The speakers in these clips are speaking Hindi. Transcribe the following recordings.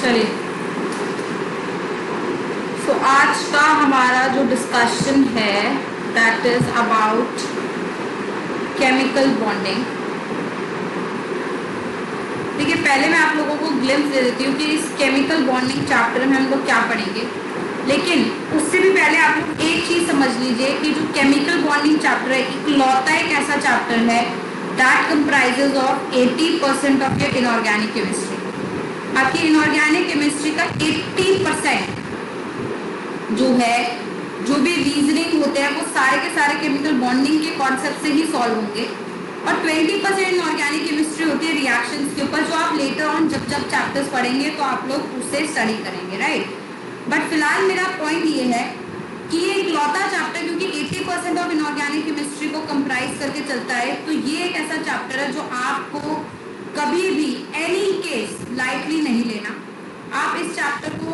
चलिए, तो आज का हमारा जो डिस्कशन है that is about chemical bonding. देखिए, पहले मैं आप लोगों को ग्लिम्स दे देती हूँ कि इस केमिकल बॉन्डिंग चैप्टर में हम लोग क्या पढ़ेंगे, लेकिन उससे भी पहले आप लोग एक चीज समझ लीजिए कि जो केमिकल बॉन्डिंग चैप्टर है इकलौता एक ऐसा चैप्टर है that comprises of 80% of your inorganic chemistry. आपकी इनऑर्गेनिक केमिस्ट्री का 80% जो है, जो भी रीजनिंग होते हैं वो सारे के सारे केमिकल बॉन्डिंग के कॉन्सेप्ट से ही सॉल्व होंगे, और 20% ऑर्गेनिक केमिस्ट्री होती है रिएक्शंस के ऊपर, जो आप लेटर ऑन जब जब चैप्टर्स पढ़ेंगे तो आप लोग उससे स्टडी करेंगे, राइट। बट फिलहाल मेरा पॉइंट ये है कि ये इकलौता चैप्टर, क्योंकि 80% ऑफ इनऑर्गेनिक केमिस्ट्री को कंप्राइज करके चलता है, तो ये एक ऐसा चैप्टर है जो आपको कभी भी एनी केस लाइटली नहीं लेना। आप इस चैप्टर को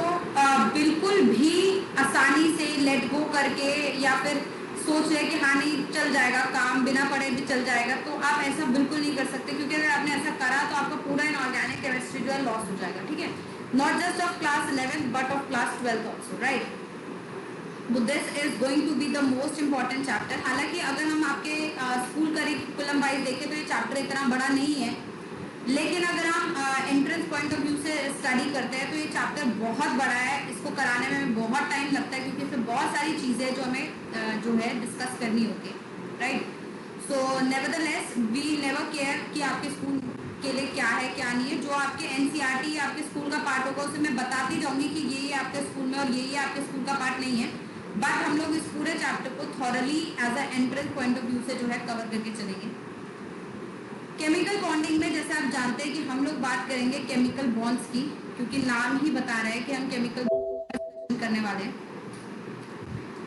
बिल्कुल भी आसानी से लेट गो करके या फिर सोच रहे कि हाँ नहीं चल जाएगा काम, बिना पढ़े भी चल जाएगा, तो आप ऐसा बिल्कुल नहीं कर सकते, क्योंकि अगर आपने ऐसा करा तो आपका पूरा इनऑर्गेनिक केमिस्ट्री जो है लॉस हो जाएगा, ठीक है। Not just of class 11 but of class 12 also, right. तो this is going to be the most important chapter. हालांकि अगर हम आपके स्कूल करिकुलम वाइज देखें तो ये चैप्टर इतना बड़ा नहीं है, लेकिन अगर हम एंट्रेंस पॉइंट ऑफ व्यू से स्टडी करते हैं तो ये चैप्टर बहुत बड़ा है। इसको कराने में बहुत टाइम लगता है, क्योंकि इसमें बहुत सारी चीज़ें जो हमें जो है डिस्कस करनी होती है, right. So nevertheless we never care कि आपके स्कूल के लिए क्या है क्या नहीं है। जो आपके एनसीईआरटी या आपके स्कूल का पार्ट होगा उसे मैं बताती जाऊंगी कि ये आपके स्कूल में और ये आपके स्कूल का पार्ट नहीं है, बट हम लोग इस पूरे चैप्टर को thoroughly as a entrance point of view से जो है कवर करके चलेंगे। केमिकल बॉन्डिंग में जैसे आप जानते हैं कि हम लोग बात करेंगे केमिकल बॉन्ड्स की, क्योंकि नाम ही बता रहा है कि हम केमिकल करने वाले हैं।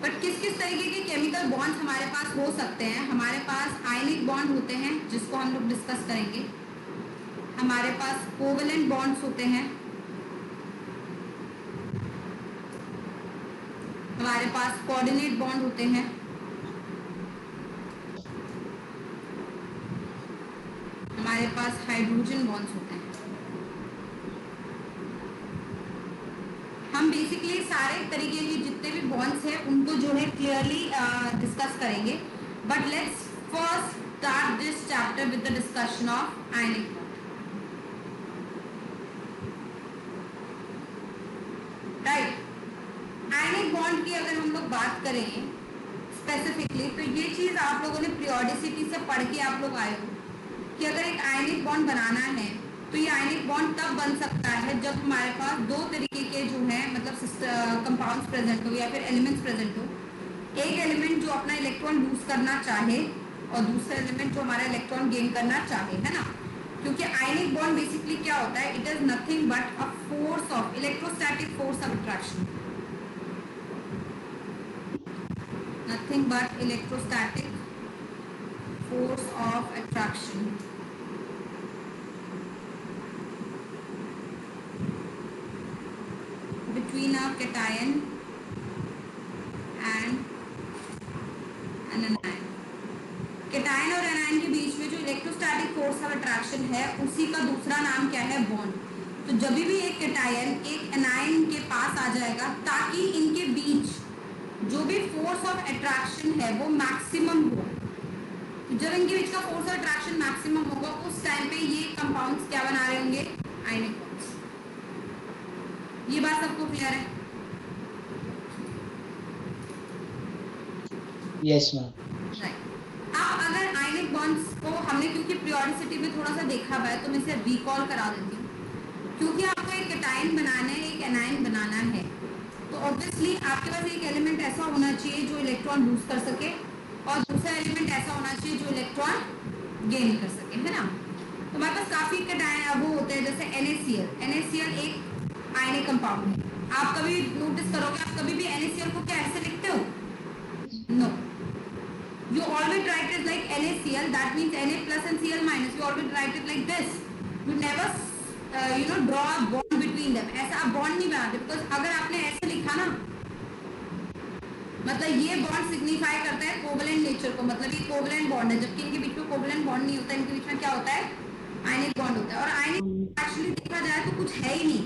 बट किस किस तरीके के केमिकल बॉन्ड्स हमारे पास हो सकते हैं? हमारे पास आयनिक बॉन्ड होते हैं जिसको हम लोग डिस्कस करेंगे, हमारे पास कोवेलेंट बॉन्ड्स होते हैं, हमारे पास कोऑर्डिनेट बॉन्ड होते हैं, हमारे पास हाइड्रोजन बॉन्ड्स होते हैं। हम बेसिकली सारे तरीके के जितने भी बॉन्ड्स हैं उनको जो है क्लियरली डिस्कस करेंगे। But let's first start this chapter with the discussion of ionic bond, right. Ionic bond की अगर हम लोग बात करें स्पेसिफिकली, तो ये चीज आप लोगों ने पीरियोडिसिटी से पढ़ के आप लोग आए हो कि अगर एक आयनिक बॉन्ड बनाना है तो ये आयनिक बॉन्ड तब बन सकता है जब हमारे पास दो तरीके के जो है मतलब कंपाउंड्स प्रेजेंट हो या फिर एलिमेंट्स प्रेजेंट हो। एक एलिमेंट जो अपना इलेक्ट्रॉन लूज करना चाहे और दूसरा एलिमेंट जो हमारा इलेक्ट्रॉन गेन करना चाहे, है ना। क्योंकि आयनिक बॉन्ड बेसिकली क्या होता है, it is nothing but a force of electrostatic force of attraction, nothing but electrostatic force of attraction between a cation and an anion। Cation और एनायन के बीच में जो इलेक्ट्रोस्टैटिक फोर्स ऑफ अट्रैक्शन है उसी का दूसरा नाम क्या है, बॉन्ड। तो जब भी एक कैटायन एक एनायन के पास आ जाएगा ताकि इनके बीच जो भी फोर्स ऑफ अट्रैक्शन है वो मैक्सिमम हो, जब इनके बीच का फोर्स ऑफ अट्रैक्शन मैक्सिमम होगा उस टाइम पे ये कंपाउंड्स क्या बना रहे होंगे, आयनिक बॉन्ड्स। ये बात सबको क्लियर है? Yes ma'am. राइट। अब अगर आयनिक बॉन्ड्स को हमने क्योंकि पीरियोडिसिटी में थोड़ा सा देखा हुआ है तो मैं इसे रिकॉल करा देती हूँ। क्योंकि आपको एक कैटायन बनाना है, एक एनायन बनाना है, तो ऑब्वियसली आपके पास एक एलिमेंट ऐसा होना चाहिए जो इलेक्ट्रॉन लूज कर सके और दूसरा एलिमेंट ऐसा होना चाहिए जो इलेक्ट्रॉन गेन कर सके, है ना। तो हमारे पास काफी कैटायन वो होते हैं, जैसे NaCl। NaCl एक आयनिक कंपाउंड है। आप कभी नोटिस करोगे, आप कभी भी NaCl को क्या ऐसे लिखते हो? No, you always write it like NaCl, that means Na plus and Cl minus, you always write it like this, you never draw a bond between them। ऐसा आप बॉन्ड नहीं बनाते, बिकॉज अगर आपने ऐसे लिखा ना, मतलब ये बॉन्ड सिग्निफाई करता है कोवेलेंट नेचर को, मतलब ये कोवेलेंट बॉन्ड है, जबकि इनके बीच में कोवेलेंट बॉन्ड नहीं होता, इनके बीच में क्या होता है, आयनिक बॉन्ड होता है। और आयनिक एक्चुअली देखा जाए तो कुछ है ही नहीं,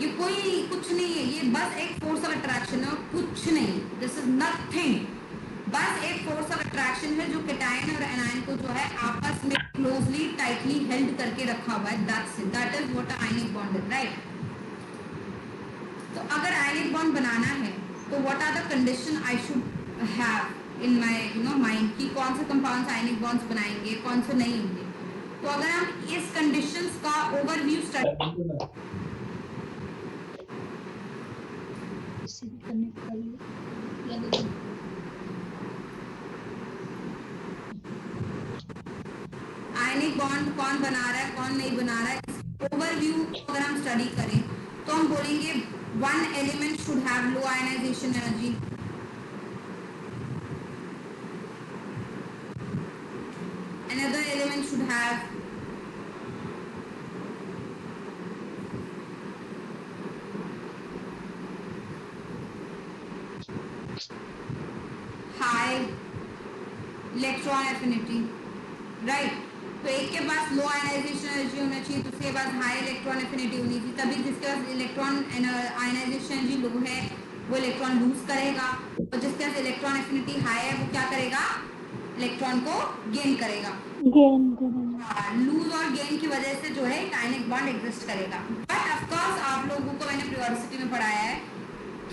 ये कोई कुछ नहीं है, ये बस एक फोर्स ऑफ अट्रैक्शन है और कुछ नहीं, दिस इज नथिंग। बस एक फोर्स ऑफ अट्रैक्शन है जो कैटायन और एनायन को जो है आपस में क्लोजली टाइटली हेल्ड करके रखा हुआ है, that is what ionic bond is, right. तो अगर आयनिक बॉन्ड बनाना है तो what are the condition I should have in my mind कि कौन से कंपाउंड्स आयनिक बॉन्ड्स बनाएंगे, कौन से नहीं होंगे। तो अगर हम इस कंडीशंस का ओवरव्यू स्टडी आयनिक बॉन्ड कौन बना रहा है कौन नहीं बना रहा है, ओवरव्यू अगर हम स्टडी करें तो हम बोलेंगे one element should have low ionization energy, another element should have high electron affinity, right। तो एक के पास लो आयनाइजेशन एनर्जी होना चाहिए, दूसरे के पास हाई इलेक्ट्रॉन एफिनिटी होनी चाहिए, तभी जिसके पास इलेक्ट्रॉन आयनाइजेशन एनर्जी लो है वो इलेक्ट्रॉन लूज करेगा, और जिसके पास इलेक्ट्रॉन एफिनिटी हाई है वो क्या करेगा, इलेक्ट्रॉन को गेन करेगा। लूज और गेन की वजह से जो है आयनिक बॉन्ड एग्जिस्ट करेगा। बट ऑफ कोर्स आप लोगों को मैंने प्रियोरिसिटी में पढ़ाया है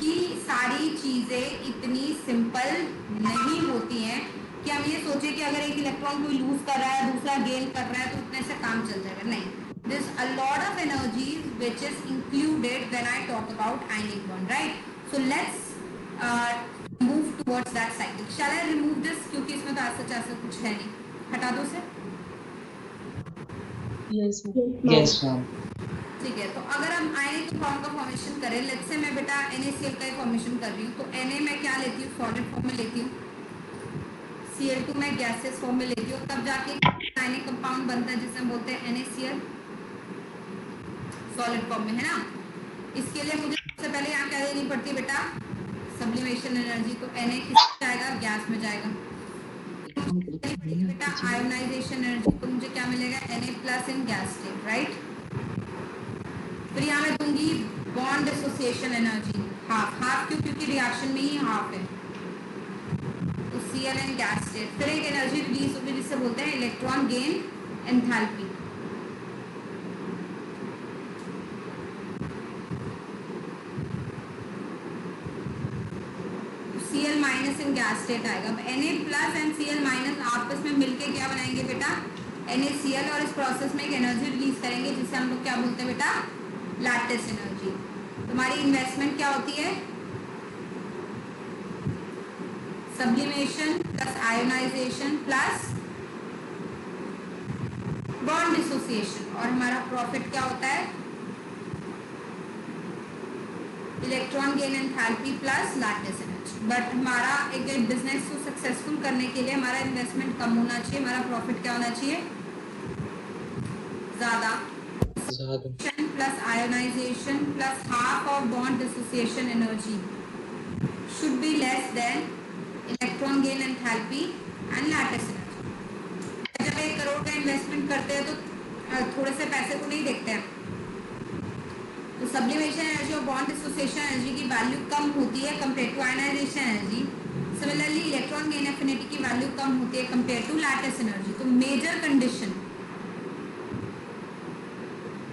कि सारी चीजें इतनी सिंपल नहीं होती हैं कि हम ये सोचे कि अगर एक इलेक्ट्रॉन कोई लूज कर रहा है दूसरा गेन कर रहा है तो इतने से काम चल जाएगा, नहीं। There's a lot of energies which is included when I talk about ionic bond, right? So let's move towards that cycle. Shall I remove this? क्योंकि इसमें तो ऐसा कुछ है नहीं, हटा दो इसे। Yes, ma'am. ठीक है, तो अगर हम आयनिक कंपाउंड का फॉर्मेशन करें, लेट्स से मैं बेटा NaCl का फॉर्मेशन कर रही हूँ, तो Na मैं क्या लेती हूँ, सॉलिड फॉर्म में लेती हूँ, Cl2 मैं गैसेस फॉर्म में लेती हूँ, तब जाके आयनिक कंपाउंड बनता है जिसे हम बोलते हैं NaCl, सॉलिड फॉर्म में, है ना। इसके लिए मुझे सबसे पहले यहाँ क्या देनी पड़ती है बेटा, सब्लिमेशन एनर्जी। तो Na किस जाएगा, गैस में जाएगा। बेटा आयोनाइजेशन एनर्जी, तो मुझे क्या मिलेगा, Na+ इन गैस स्टेट, राइट। फिर यहाँ मैं दूंगी बॉन्ड एसोसिएशन एनर्जी, हाफ क्यों, क्योंकि रिएक्शन में ही हाफ है, तो Cl इन गैस स्टेट। फिर एक एनर्जी रिलीज होगी जिसे बोलते हैं इलेक्ट्रॉन गेन एंथैल्पी, Cl- इन गैस स्टेट आएगा। अब Na+ एंड Cl- आपस में मिलके क्या बनाएंगे बेटा, NaCl, और इस प्रोसेस में एक एनर्जी रिलीज करेंगे जिसे हम लोग क्या बोलते हैं बेटा, लैटिस एनर्जी। तुम्हारी इन्वेस्टमेंट क्या होती है, sublimation plus ionization plus bond dissociation, और हमारा प्रॉफिट क्या होता है, electron gain enthalpy plus lattice energy. But हमारा एक बिजनेस को सक्सेसफुल करने के लिए हमारा इन्वेस्टमेंट कम होना चाहिए, हमारा प्रॉफिट क्या होना चाहिए, ज्यादा। Plus ionization plus half of bond dissociation energy should be less than electron gain enthalpy and lattice energy। जब 1 करोड़ का इन्वेस्टमेंट करते हैं तो थोड़े से पैसे को नहीं देखते हैं, तो सब्लिमेशन एनर्जी और बॉन्ड डिसोसिएशन एनर्जी की वैल्यू कम होती है compare to ionization energy. Similarly electron gain affinity की वैल्यू कम होती है कंपेयर टू लैटिस एनर्जी। तो मेजर कंडीशन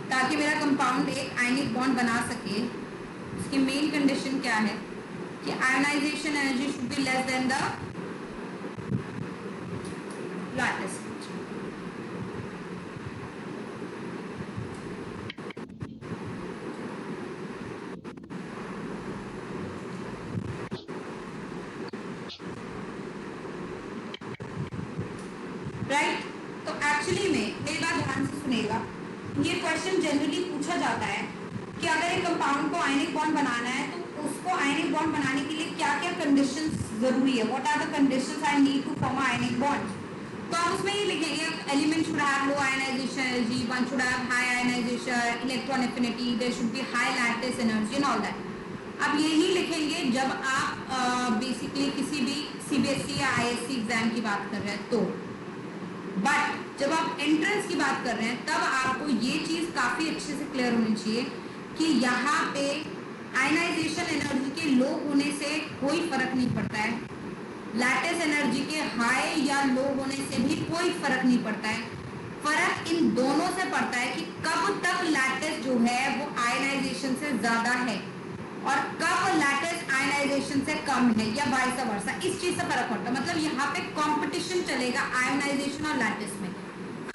ताकि मेरा कंपाउंड एक आयनिक बॉन्ड बना सके, उसकी मेन कंडीशन क्या है कि ionization energy should be less than the lattice energy. Right. तो एक्चुअली में मेरी बात ध्यान से सुनेगा, ये क्वेश्चन जनरली पूछा जाता है कि अगर एक कंपाउंड को आयनिक बॉन्ड बनाना है तो उसको आयनिक बॉन्ड बनाने के लिए क्या क्या कंडीशंस जरूरी है, what are the conditions I need to form ionic bond. तो आप उसमें ये लिखेंगे element should have low ionization energy, one should have high ionization electron affinity, there should be high lattice energy and all that. आप यही लिखेंगे जब आप बेसिकली किसी भी CBSE या ISC एग्जाम की बात कर रहे हैं तो। बट जब आप एंट्रेंस की बात कर रहे हैं तब आपको ये चीज काफी अच्छे से क्लियर होनी चाहिए कि यहाँ पे आयनाइजेशन एनर्जी के लो होने से कोई फर्क नहीं पड़ता है, लैटिस एनर्जी के हाई या लो होने से भी कोई फर्क नहीं पड़ता है। फर्क इन दोनों से पड़ता है कि कब तक लैटिस जो है वो आयनाइजेशन से ज्यादा है और कब लैटिस आयनाइजेशन से कम है, या वाइस वर्सा। इस चीज से फर्क पड़ता है। मतलब यहाँ पे कंपटीशन चलेगा आयोनाइजेशन और लैटिस में।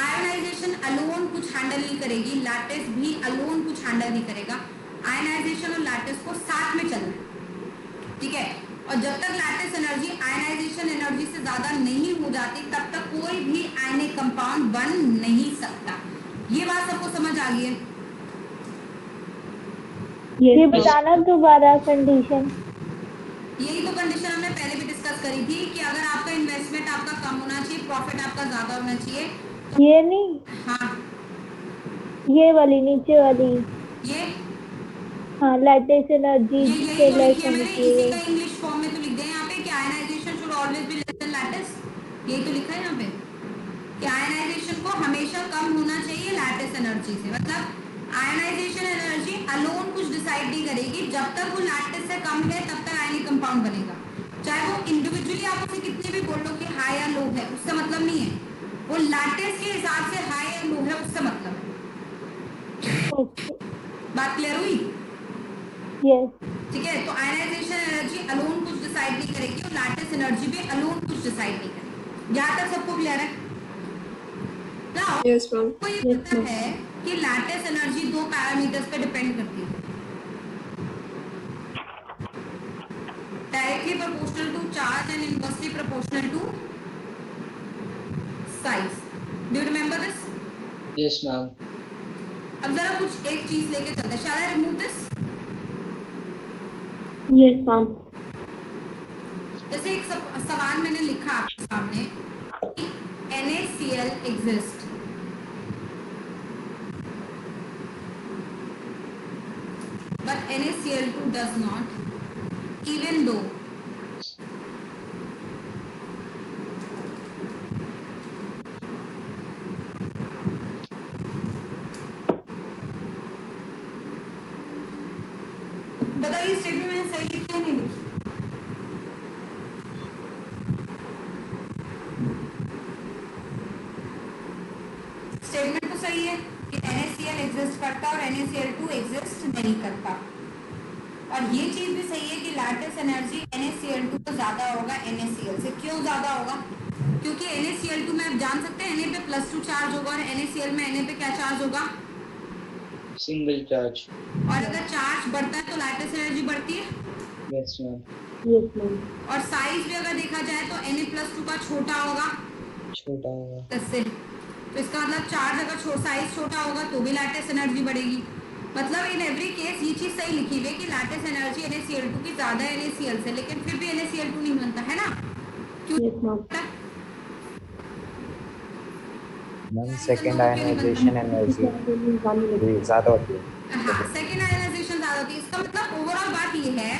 आयोनाइजेशन अलोन कुछ हैंडल नहीं करेगी, लैटिस भी अलोन कुछ हैंडल नहीं करेगा। आयनाइजेशन और लैटिस को साथ में चलना है, ठीक है। और जब तक लैटिस एनर्जी आयनाइजेशन एनर्जी से ज्यादा नहीं हो जाती तब तक कोई भी आयनिक कंपाउंड बन नहीं सकता। ये बात सबको समझ आ गई है? ये बताना दोबारा कंडीशन। यही तो कंडीशन हमने पहले भी डिस्कस करी थी कि अगर आपका इन्वेस्टमेंट आपका कम होना चाहिए, प्रॉफिट आपका ज्यादा होना चाहिए। ये नहीं, हाँ, ये वाली नीचे वाली। ये हाँ, लैटिस एनर्जी यही से तो लेस लिखी है होनी मैंने, इसी चाहिए। का इंग्लिश फॉर्म में तो लिख दिया है यहाँ पे कि ionization should always be less than lattice. यही तो लिखा है यहाँ पे कि आयनाइजेशन को हमेशा कम होना चाहिए लैटिस एनर्जी से। मतलब आयनाइजेशन एनर्जी अलोन कुछ डिसाइड नहीं करेगी, जब तक वो लैटिस से कम है तब तक आयनिक कंपाउंड बनेगा। चाहे वो इंडिविजुअली आप उसे कितने भी बोल लो कि हाई या लो है, उससे मतलब नहीं है। वो लैटिस के हिसाब से हाई या लो है, उससे मतलब है। ओके, बात क्लियर हुई? यस, ठीक है। तो आयनाइजेशन एनर्जी अलोन कुछ डिसाइड नहीं करेगी और लैटिस एनर्जी भी अलोन कुछ डिसाइड नहीं करेगी। यहाँ तक सबको क्लियर है? Now, Yes, ma'am. आपको ये यस पता है कि लैटिस एनर्जी दो पैरामीटर्स पे डिपेंड करती है, directly proportional to charge and inversely proportional to size. Do you remember this? Yes, ma'am. अब जरा कुछ एक चीज लेके चलते हैं। Shall I remove this? Yes ma'am. जैसे एक सवाल मैंने लिखा आपके सामने कि NaCl exist, but NaCl2 does not, even though बताइए स्टेटमेंट मैंने सही लिखी है नहीं लिखी? स्टेटमेंट तो सही है कि NaCl एग्जिस्ट करता और NaCl2 एग्जिस्ट नहीं करता। और ये चीज भी सही है कि लैटिस एनर्जी NaCl2 से ज्यादा होगा NaCl से। क्यों ज्यादा होगा? क्योंकि NaCl2 में आप जान सकते हैं Na पे +2 चार्ज होगा और NaCl में Na पे क्या चार्ज होगा? Single charge. और अगर चार्ज बढ़ता है तो लैटिस एनर्जी बढ़ती है। Yes, ma'am. Yes ma'am. और साइज भी अगर देखा जाए तो Na+2 का छोटा होगा छोटा होगा। इससे। तो इसका मतलब चार्ज अगर साइज छोटा होगा तो भी लैटिस एनर्जी बढ़ेगी। मतलब इन एवरी केस ये चीज सही लिखी हुई है कि लैटिस एनर्जी NaCl2 की ज्यादा है NaCl से, लेकिन फिर भी NaCl2 नहीं बनता है ना? क्यों? Yes ma'am. Ma'am second ionization energy ज़्यादा होती है। हाँ, सेकेंड आयनाइजेशन ज्यादा होती है। इसका मतलब ओवरऑल बात ये है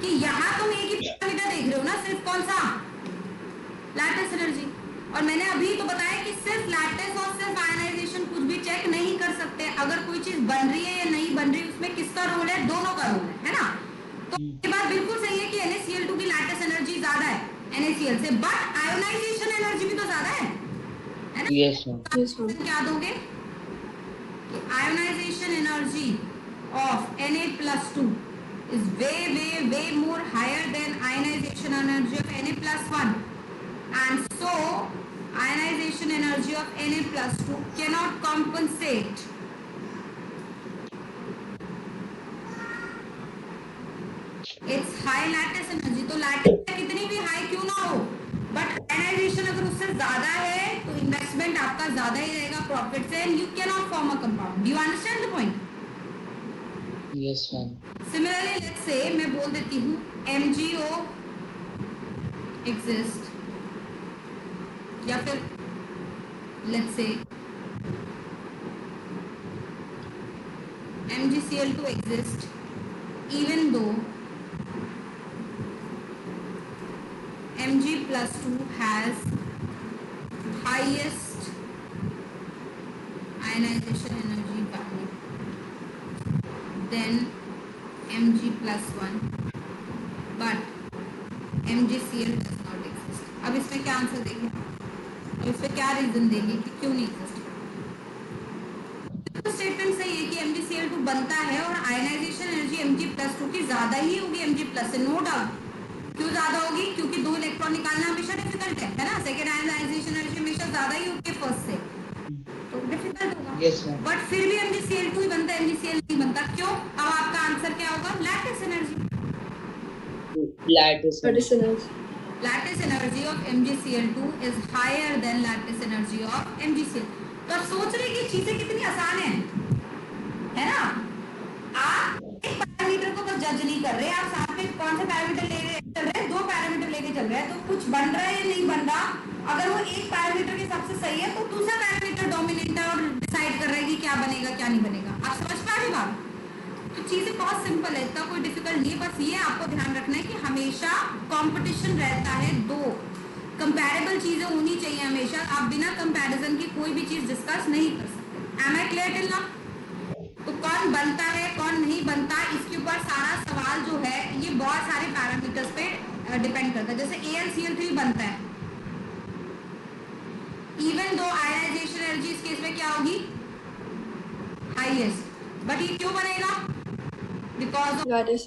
कि यहाँ तुम एक ही पैरामीटर देख रहे हो ना, सिर्फ कौन सा? Lattice energy. और मैंने अभी तो बताया कि सिर्फ लैटिस और सिर्फ आयनाइजेशन कुछ भी चेक नहीं कर सकते। अगर कोई चीज बन रही है या नहीं बन रही, उसमें किसका रोल है? दोनों का रोल है ना? तो ये बात बिल्कुल सही है कि NaCl2 की लैटिस एनर्जी ज्यादा है NaCl से, बट आयोनाइजेशन एनर्जी भी तो ज्यादा है ना? Yes, ma'am. Yes, ma'am. क्या दोगे? Ionization energy of Na+2 is way more higher than ionization energy of Na+1, and so ionization energy of Na+2 cannot compensate its high lattice energy। तो लैटिस कितनी भी हाई क्यों ना हो, बट आयनाइजेशन अगर उससे ज्यादा है तो इन्वेस्टमेंट आपका ज्यादा ही रहेगा प्रॉफिट से, and you can not form a compound. Do you understand the point? Yes, ma'am. Similarly let's say मैं बोल देती हूँ MgO एग्जिस्ट, या फिर let's say MgCl2 exist even though Mg+2 has highest ionization energy value, then Mg+1 but MgCl does not exist. अब इसमें क्या आंसर देंगे, अब इसमें क्या रीजन देंगे कि क्यों नहीं एग्जिस्ट। तो स्टेटमेंट सही है कि MgCl2 बनता है और आयनाइजेशन एनर्जी Mg+2 की ज्यादा ही होगी Mg+ से, नो डाउट। क्यों ज्यादा होगी, क्योंकि 2 इलेक्ट्रॉन निकालना हमेशा डिफिकल्ट है ना। सेकेंड आयनाइजेशन एनर्जी हमेशा ज्यादा ही होती है फर्स्ट से, तो डिफिकल्ट होगा। Yes, ma'am. बट फिर भी MgCl2 ही बनता है, MgCl नहीं बनता, क्यों? अब आपका आंसर क्या होगा, lattice energy. Lattice energy. Lattice energy of MgCl2 is higher than lattice energy of MgCl। तो आप सोच रहे हैं कि चीजें कितनी आसान है ना। आप एक पैरामीटर को बस जज नहीं कर रहे, आप साथ में कौन से पैरामीटर ले चल रहे हैं, 2 पैरामीटर लेके चल रहे हैं, तो कुछ बन रहा है या नहीं बन रहा। अगर वो एक पैरामीटर के हिसाब से सही है तो दूसरा पैरामीटर डोमिनेट है और डिसाइड कर रहा है कि क्या बनेगा क्या नहीं बनेगा। आप समझ पा रहे बात। तो चीजें बहुत सिंपल है, इतना कोई डिफिकल्ट नहीं है। बस ये आपको ध्यान रखना है कि हमेशा कंपटीशन रहता है, 2 कंपैरेबल चीजें होनी चाहिए हमेशा। आप बिना कंपैरिजन की कोई भी चीज डिस्कस नहीं कर सकते। Am I clear till now? तो कौन बनता है कौन नहीं बनता, इसके ऊपर सारा सवाल जो है ये बहुत सारे पैरामीटर्स पे डिपेंड करता है। जैसे AlCl3 बनता है, इवन दो आयनाइजेशन एनर्जी इस केस में क्या होगी, हाईएस्ट, बट ये क्यों बनेगा, because of lattice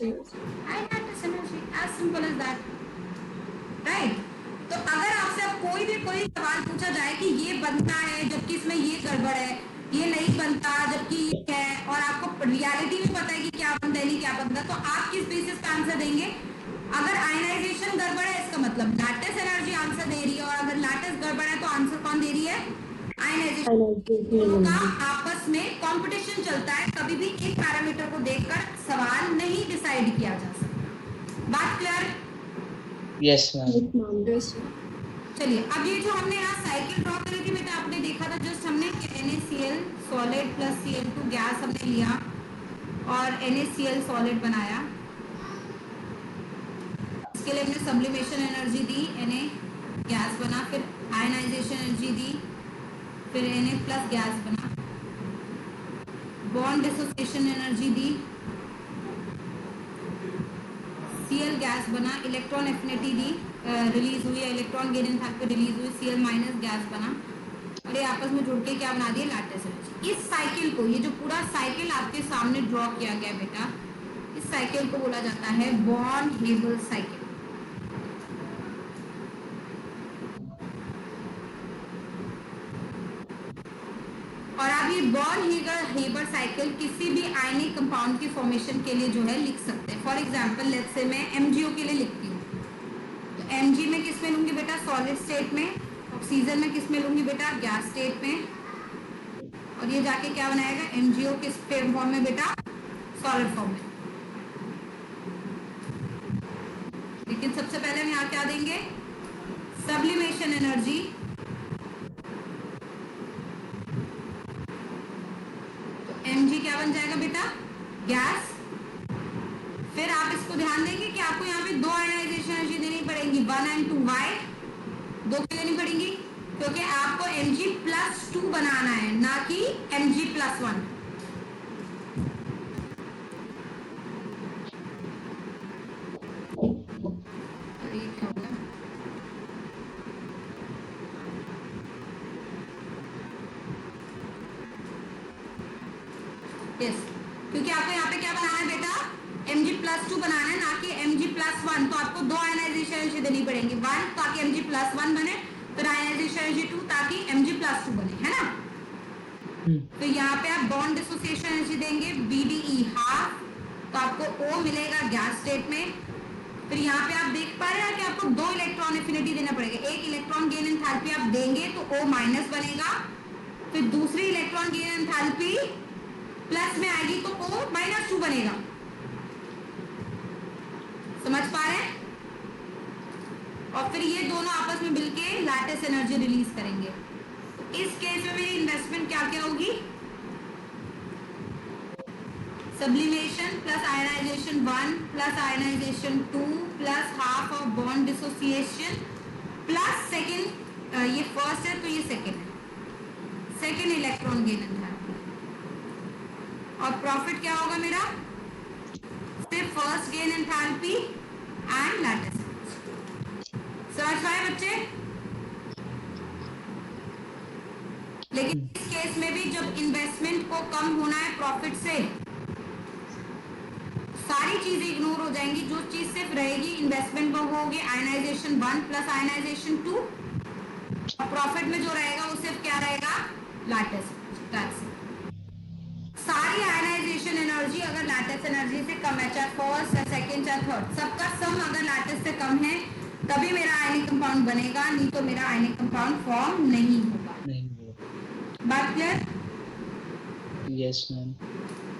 energy, as simple as that, right? तो अगर आपसे अब कोई सवाल पूछा जाए कि ये बनता है जबकि इसमें ये गड़बड़ है, ये नहीं बनता जबकि ये है, और आपको रियलिटी में पता है कि क्या बनता है नहीं क्या बनता, तो आप किस बेसिस पे आंसर देंगे। अगर आयनाइजेशन गड़बड़ है इसका मतलब लैटिस एनर्जी आंसर दे रही है, और अगर लैटिस गड़बड़ है तो आंसर कौन दे रही है, आयनाइजेशन। का आपस में कंपटीशन चलता है, कभी भी एक पैरामीटर को देखकर सवाल नहीं डिसाइड किया जा सकता। बात क्लियर? Yes, ma'am. चलिए अब ये जो हमने यहाँ साइकिल ड्रॉ करी थी बेटा, आपने देखा था जस्ट हमने कि NaCl solid plus Cl2 gas हमने लिया और NaCl सॉलिड बनाया। इसके लिए हमने सब्लिमेशन एनर्जी दी, Na गैस बना, फिर आयनाइजेशन एनर्जी दी, फिर Na प्लस गैस बना, बॉन्ड डिसोसिएशन एनर्जी दी, Cl गैस बना, इलेक्ट्रॉन एफिनिटी दी, रिलीज हुई, इलेक्ट्रॉन गेन एंथैल्पी रिलीज हुई, Cl माइनस गैस बना, और ये आपस में जुड़ के क्या बना दिया, लैटिस एनर्जी। इस साइकिल को, ये जो पूरा साइकिल आपके सामने ड्रॉ किया गया बेटा, इस साइकिल को बोला जाता है बॉर्न हेबल साइकिल। और आप ये बॉर्न हेबर साइकिल किसी भी आयनिक कंपाउंड की फॉर्मेशन के लिए जो है लिख सकते हैं। फॉर एग्जांपल लेट्स से मैं MgO के लिए लिखती हूँ, तो Mg में किस में लूंगी बेटा, सॉलिड स्टेट में, ऑक्सीजन में किस में लूंगी बेटा, गैस स्टेट में, और ये जाके क्या बनाएगा, MgO किस फॉर्म में बेटा, सॉलिड फॉर्म में। लेकिन सबसे पहले हम यहाँ क्या देंगे, सब्लिमेशन एनर्जी, Mg क्या बन जाएगा बेटा, गैस। फिर आप इसको ध्यान देंगे कि आपको यहाँ पे 2 आयनाइजेशन एनर्जी देनी पड़ेगी, 1 and 2। वाई 2 क्यों देनी पड़ेगी, क्योंकि आपको Mg+2 बनाना है, ना कि Mg+1। यस, क्योंकि आपको यहाँ पे क्या बनाना है बेटा, Mg+2 बनाना है, ना कि Mg+1। तो आपको 2 आयनाइजेशन एनर्जी देनी पड़ेंगी, 1 ताकि Mg+1 बने, फिर आयनाइजेशन एनर्जी 2 ताकि Mg+2 बने, है ना। तो यहाँ पे आप बॉन्ड डिसोसिएशन एनर्जी देंगे BDE हाफ, तो आपको O मिलेगा गैस स्टेट में। फिर यहाँ पे आप देख पा रहे हैं कि आपको 2 इलेक्ट्रॉन एफिनिटी देना पड़ेगा, एक इलेक्ट्रॉन गेन एंथैल्पी आप देंगे तो O माइनस बनेगा, फिर दूसरी इलेक्ट्रॉन गेन एंथैल्पी प्लस में आएगी तो O -2 बनेगा। समझ पा रहे हैं? और फिर ये दोनों आपस में मिलके लैटिस एनर्जी रिलीज करेंगे। इस केस में मेरी इन्वेस्टमेंट क्या क्या होगी, sublimation plus ionization 1 plus ionization 2 plus half of bond dissociation plus second, ये फर्स्ट है तो ये सेकेंड है, सेकेंड इलेक्ट्रॉन गेन एंथैल्पी। और प्रॉफिट क्या होगा मेरा, सिर्फ in enthalpy and lattice. समझ पाए बच्चे? लेकिन इस केस में भी जब इन्वेस्टमेंट को कम होना है प्रॉफिट से, सारी चीजें इग्नोर हो जाएंगी। जो चीज सिर्फ रहेगी इन्वेस्टमेंट में वो होगी आयनाइजेशन 1 प्लस आयनाइजेशन 2, और प्रॉफिट में जो रहेगा वो सिर्फ क्या रहेगा, लैटिस। सारी आयनाइजेशन एनर्जी अगर लैटिस एनर्जी से कम है, चाहे फर्स्ट या सेकंड या थर्ड, सबका सम अगर लैटिस से कम है तभी मेरा आयनिक कंपाउंड बनेगा, नहीं तो मेरा आयनिक कंपाउंड फॉर्म नहीं होगा। नहीं हुआ। बात क्लियर? Yes ma'am.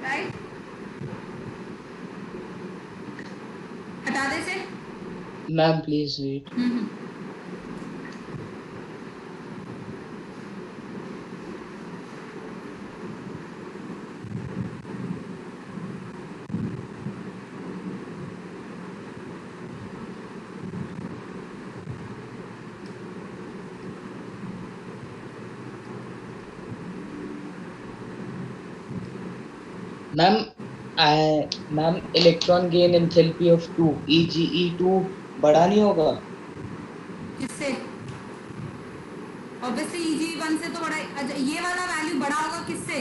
राइट, हटा दे से। Ma'am please wait. Ma'am ma'am electron gain enthalpy of 2 EgE2 बड़ा नहीं होगा? किससे? ऑब्वियसली Eg1 से तो बड़ा, अच्छा ये वाला वैल्यू बड़ा होगा किससे?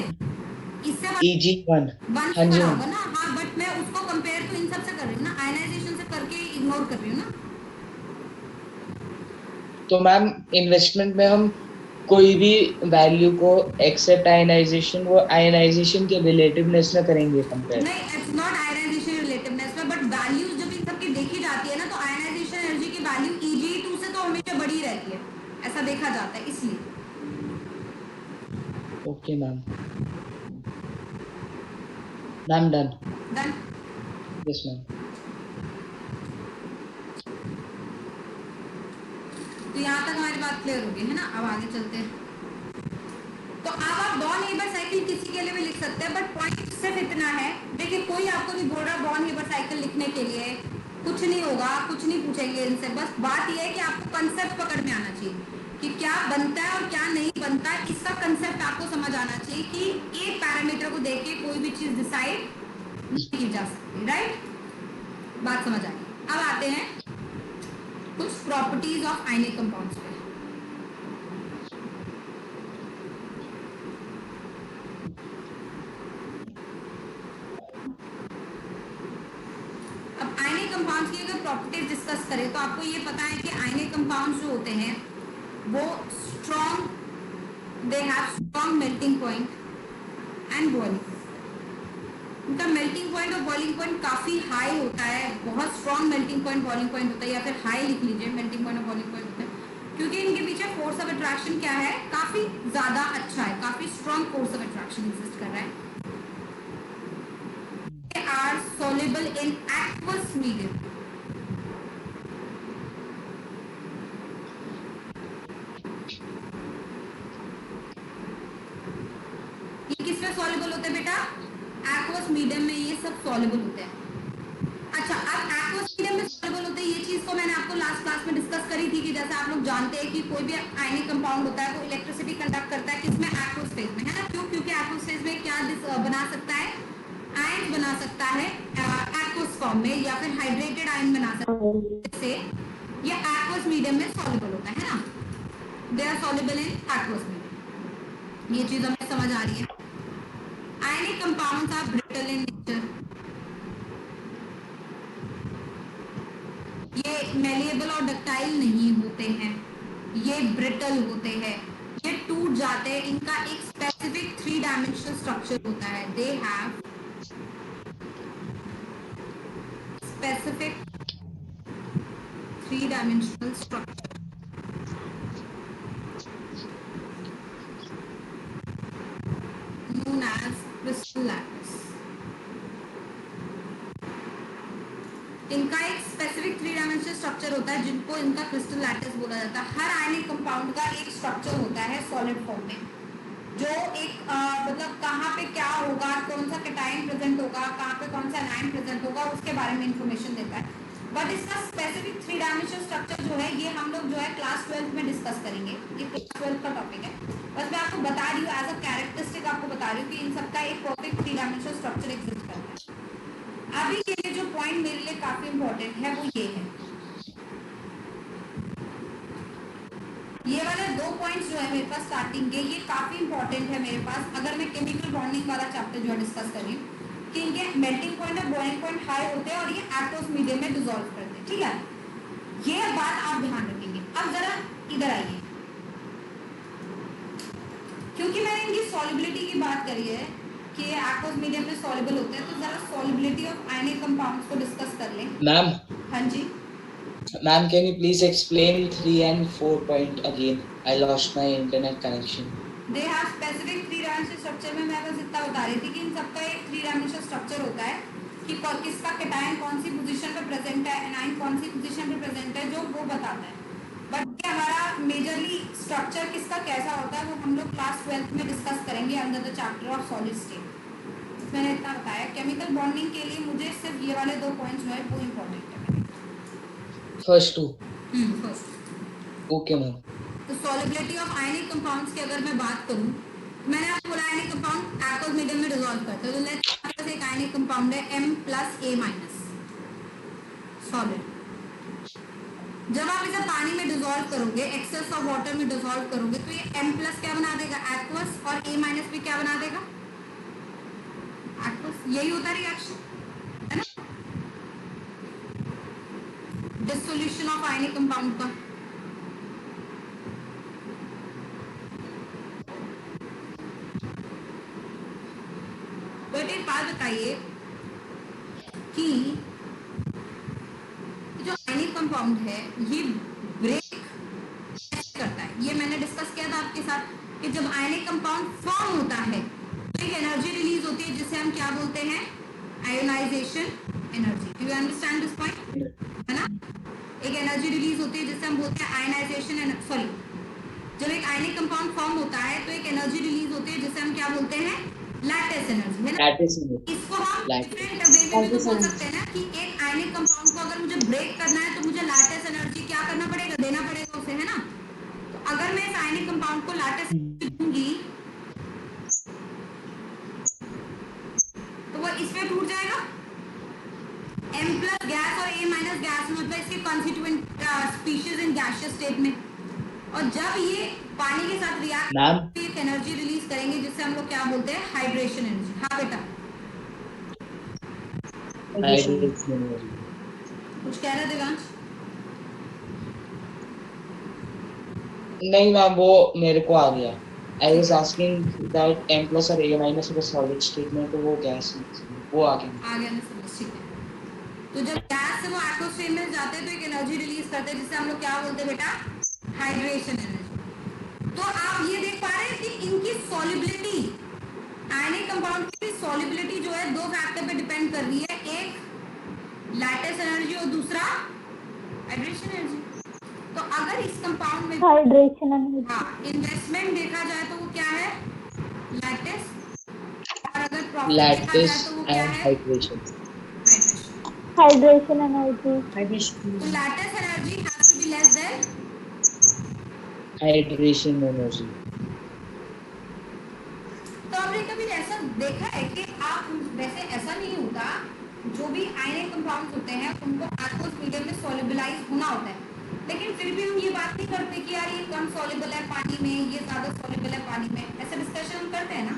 इससे EG1 वन हाँ से जी बड़ा मैम। होगा ना। हाँ, बट मैं उसको कंपेयर तो इन सब से कर रही हूँ ना, आयनाइजेशन से करके इग्नोर कर रही हूँ ना। तो मैम इन्वेस्टमेंट में हम कोई भी वैल्यू को एक्सेप्ट आयनाइजेशन, वो आयनाइजेशन के रिलेटिवनेस में करेंगे कंपेयर। नहीं, इट्स नॉट आयनाइजेशन रिलेटिवनेस में, बट वैल्यूज जब इन सबकी देखी जाती है ना, तो आयनाइजेशन एनर्जी की वैल्यू Eg2 से तो हमेशा बड़ी रहती है, ऐसा देखा जाता है, इसलिए। Okay ma'am. Ma'am done. Done. Yes ma'am. तो यहाँ तक हमारी बात क्लियर होगी, है ना? अब आगे चलते हैं। तो अब आप बॉर्न हेबर साइकिल किसी के लिए भी लिख सकते हैं, बट पॉइंट सिर्फ इतना है, देखिए कोई आपको नहीं बोल रहा बॉर्न हेबर साइकिल लिखने के लिए, कुछ नहीं होगा, कुछ नहीं पूछेंगे इनसे। बस बात यह है कि आपको कंसेप्ट पकड़ में आना चाहिए कि क्या बनता है और क्या नहीं बनता है। इसका कंसेप्ट आपको समझ आना चाहिए कि एक पैरामीटर को देख के कोई भी चीज डिसाइड नहीं की जा सकती। राइट, बात समझ आ गई। अब आते हैं कुछ प्रॉपर्टीज ऑफ आयनिक कंपाउंड्स पे। अब आयनिक कंपाउंड्स की अगर प्रॉपर्टीज डिस्कस करें तो आपको ये पता है कि आयनिक कंपाउंड्स जो होते हैं वो strong, they have strong melting point and boiling. उनका मेल्टिंग पॉइंट और बॉइलिंग पॉइंट काफी हाई होता है, बहुत strong melting point boiling point होता है, या फिर हाई लिख लीजिए, मेल्टिंग पॉइंट और बॉइलिंग पॉइंट होता है, क्योंकि इनके पीछे फोर्स ऑफ अट्रैक्शन क्या है, काफी ज्यादा अच्छा है, काफी strong force of attraction exist कर रहा है। They are soluble in aqueous medium. ये किसमें सॉल्युबल होते हैं बेटा? एक्वस मीडियम में ये सब सॉल्युबल होते हैं। अच्छा, अब एक्वस मीडियम में सॉल्युबल होते हैं, ये चीज तो मैंने आपको लास्ट क्लास में डिस्कस करी थी कि जैसे आप लोग जानते हैं कि कोई भी आयनिक कंपाउंड होता है वो इलेक्ट्रिसिटी कंडक्ट करता है किसमें? एक्वस फेज में, है ना? क्यों? क्योंकि एक्वस फेज में क्या बना सकता है? आयन बना सकता है एक्वस फॉर्म में, या फिर हाइड्रेटेड आयन बना सकता है, जैसे ये एक्वस मीडियम में सॉल्युबल होता है ना। They are soluble in aqueous medium. ये चीज हमें समझ आ रही है। Ionic compounds are brittle in nature, ये मेलिएबल और डक्टाइल नहीं होते हैं, ये ब्रिटल होते हैं, ये टूट जाते हैं। इनका एक स्पेसिफिक 3 डायमेंशनल स्ट्रक्चर होता है। They have specific 3 dimensional structure known as crystal lattice। इनका एक स्पेसिफिक 3 डायमेंशनल स्ट्रक्चर होता है जिनको इनका क्रिस्टल लैटिस बोला जाता है। हर आयनिक कंपाउंड का एक स्ट्रक्चर होता है सॉलिड फॉर्म में, जो एक मतलब कहाँ पे क्या होगा, कौन सा कैटायन प्रेजेंट होगा, कहाँ पे कौन सा एनायन प्रेजेंट होगा, उसके बारे में इंफॉर्मेशन देता है। बट इसका स्पेसिफिक 3 डायमेंशनल स्ट्रक्चर जो है ये हम लोग जो है क्लास 12 में डिस्कस करेंगे। ये क्लास 12 का टॉपिक है, बस मैं आपको बता रही हूँ एज अ कैरेक्टरिस्टिक, आपको बता रही हूँ कि इन सबका एक परफेक्ट 3 डायमेंशनल स्ट्रक्चर एग्जिस्ट करता है। अभी के लिए जो पॉइंट मेरे लिए काफी इंपॉर्टेंट है वो ये है, ये वाले 2 पॉइंट्स जो है मेरे पास स्टार्टिंग के, ये काफी इंपॉर्टेंट है मेरे पास अगर मैं केमिकल बॉन्डिंग वाला चैप्टर जो डिस्कस कर रही हूँ, कि इनके मेल्टिंग पॉइंट और बॉइलिंग पॉइंट हाई होते हैं और ये एक्वस मीडियम में डिसॉल्व करते हैं, ठीक है, ये बात आप ध्यान रखेंगे। अब जरा इधर आइए, क्योंकि मैंने इनकी सॉल्युबिलिटी की बात करी है कि ये एक्वस मीडियम में सॉल्युबल होते हैं, तो जरा सॉल्युबिलिटी ऑफ आयनिक कंपाउंड्स को डिस्कस कर लें। मैम, हाँ जी, ma'am, can you please explain 3 and 4 point again? I lost my internet connection. They have specific 3 dimensional structure में मैं बस इतना बता रही थी कि इन सबका एक 3 डायमेंशनल स्ट्रक्चर होता है कि किसका कैटायन कौन सी पोजीशन पे प्रेजेंट है, एनायन कौन सी पोजीशन पे प्रेजेंट है, जो वो बताता है। बट क्या हमारा मेजरली स्ट्रक्चर किसका कैसा होता है वो हम लोग क्लास 12th में डिस्कस करेंगे under the chapter of solid state. मैंने इतना बताया, केमिकल बॉन्डिंग के लिए मुझे सिर्फ ये वाले 2 पॉइंट्स जो है वो इम्पोर्टेंट है। First two. First Okay, ma'am. तो सॉल्युबिलिटी ऑफ आयनिक कंपाउंड्स की अगर मैं बात करूं, मैंने आपको बोला आयनिक कंपाउंड एक्वस मीडियम में डिसॉल्व करते हैं, तो लेट्स सपोज एक आयनिक कंपाउंड है M+A- सॉलिड। जब आप इसे पानी में डिसॉल्व करोगे, एक्सेस ऑफ वाटर में डिसॉल्व करोगे, तो ये M+ क्या बना देगा, एक्वस, और A- भी क्या बना देगा, एक्वस। यही होता है रिएक्शन, है ना, डिसोल्यूशन ऑफ आयनिक कंपाउंड का। बट एक बात बताइए कि जो आयनिक कंपाउंड है ये ब्रेक करता है, ये मैंने डिस्कस किया था आपके साथ कि जब आयनिक कंपाउंड फॉर्म होता है तो एक एनर्जी रिलीज होती है जिसे हम क्या बोलते हैं, ionization energy. Do you understand this point, है ना, एक एनर्जी रिलीज होती है जिसे हम बोलते हैं आयोनाइजेशन, सॉरी, जब एक आयनिक कंपाउंड फॉर्म होता है तो एक एनर्जी रिलीज होती है जिसे हम क्या बोलते हैं, लैटिस एनर्जी, है ना। Lattice energy. इसको हम Lattice. डिफरेंट वे में भी तो बोल सकते हैं ना कि एक आयनिक कंपाउंड को अगर मुझे ब्रेक करना है तो मुझे लैटिस एनर्जी क्या करना पड़ेगा, देना पड़ेगा उसे, है ना। तो अगर मैं इस आयनिक कंपाउंड को लैटिस दूंगी तो वो इसमें टूट जाएगा, M+ गैस और A- गैस मतलब इसके constituent species in gaseous state में, और जब ये पानी के साथ रिएक्ट मैम, एक एनर्जी रिलीज करेंगे जिससे हम लोग क्या बोलते हैं, हाइड्रेशन एनर्जी। हाँ बेटा, hydration energy. कुछ कह रहे देवांश? नहीं मैम, वो मेरे को आ गया। I was asking that M plus और A minus अगर solid state में तो वो गैस वो आ गया। आ गया ना समझ, ठीक है। तो जब गैस से वो एक्वस स्टेट में जाते हैं तो एक एनर्जी रिलीज करते हैं जिसे हम लोग क्या बोलते हैं बेटा, हाइड्रेशन एनर्जी। तो आप ये देख पा रहे हैं कि इनकी सॉल्युबिलिटी, आयनिक कंपाउंड की सॉल्युबिलिटी जो है 2 फैक्टर पे डिपेंड कर रही है, एक लैटिस एनर्जी और दूसरा हाइड्रेशन एनर्जी। तो अगर इस कंपाउंड में हाइड्रेशन एनर्जी, हाँ इन्वेस्टमेंट देखा जाए तो वो क्या है, लैटिस, और अगर प्रॉफिट देखा जाए Lattice तो वो क्या and है, hydration. हाइड्रेशन। हाइड्रेशन एनर्जी, तो lattice energy has to be less than, Hydration energy. तो आपने कभी ऐसा देखा है कि आप, वैसे ऐसा नहीं होता, जो भी आयनिक कंपाउंड्स होते हैं उनको एक्वस मीडियम में सॉल्युबलाइज होना होता है, लेकिन फिर भी हम ये बात नहीं करते कि यार ये कम सॉल्युबल है पानी में, ये ज्यादा सॉल्युबल है पानी में, ऐसा डिस्कशन हम करते हैं ना।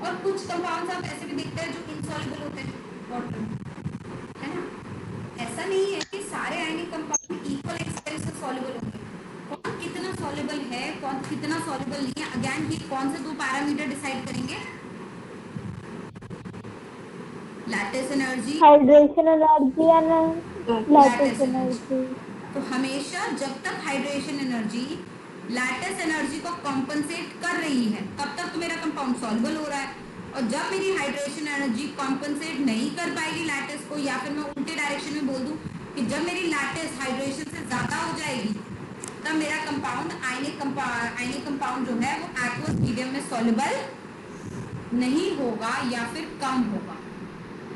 और कुछ कंपाउंड्स आप ऐसे भी दिखते हैं जो इनसॉल्युबल होते हैं वाटर में, है ना। ऐसा नहीं है कि सारे आयनिक कंपाउंड इक्वल एक्सटेंट से सॉल्युबल होंगे, कौन कितना सॉल्युबल है कौन कितना सॉल्युबल नहीं है, अगेन ये कौन से 2 पैरामीटर डिसाइड करेंगे, lattice energy, hydration energy and lattice energy. तो हमेशा जब तक हाइड्रेशन एनर्जी लैटिस एनर्जी को कॉम्पनसेट कर रही है तब तक तो मेरा कंपाउंड सॉल्युबल हो रहा है, और जब मेरी हाइड्रेशन एनर्जी कॉम्पनसेट नहीं कर पाएगी लैटिस को, या फिर मैं उल्टे डायरेक्शन में बोल दूं कि जब मेरी लैटिस हाइड्रेशन से ज़्यादा हो जाएगी तब मेरा कंपाउंड आयनिक कंपाउंड जो है वो एक्वस मीडियम में सॉल्युबल नहीं होगा या फिर कम होगा।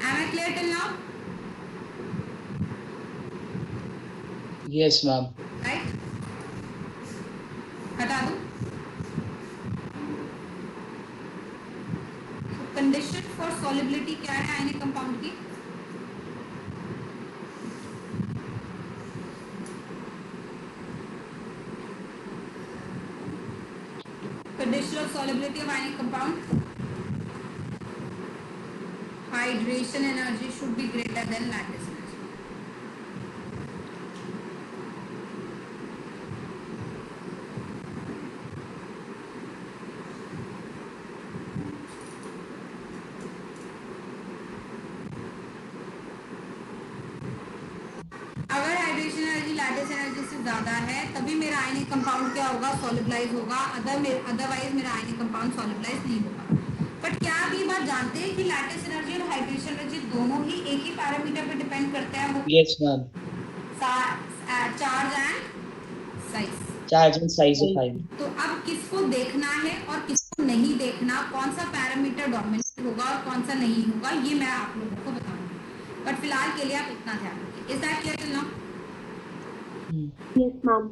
Am I clear till now? Yes ma'am. Right? हटा दूं? कंडीशन फॉर सॉल्युबिलिटी क्या है आयनिक कंपाउंड की? Nature of solubility of ionic compound, hydration energy should be greater than lattice energy. अगर हाइड्रेशन एनर्जी लैटिस एनर्जी से ज्यादा है तभी मेरा आयनिक कंपाउंड क्या होगा, सॉलिबलाइज होगा, अदरवाइज मेरा आयनिक कंपाउंड सॉलिबलाइज नहीं होगा। बट क्या आप ये बात जानते हैं कि लैटिस एनर्जी और हाइड्रेशन एनर्जी दोनों ही एक ही पैरामीटर पे डिपेंड करते हैं, वो yes ma'am, charge and size. Charge and size of ion. तो अब किसको देखना है और किसको नहीं देखना, कौन सा पैरामीटर डोमिनेट होगा और कौन सा नहीं होगा, ये मैं आप लोगों को बताऊंगी। बट फिलहाल के लिए आप इतना ध्यान रखिए। Is that clear till now? Yes ma'am.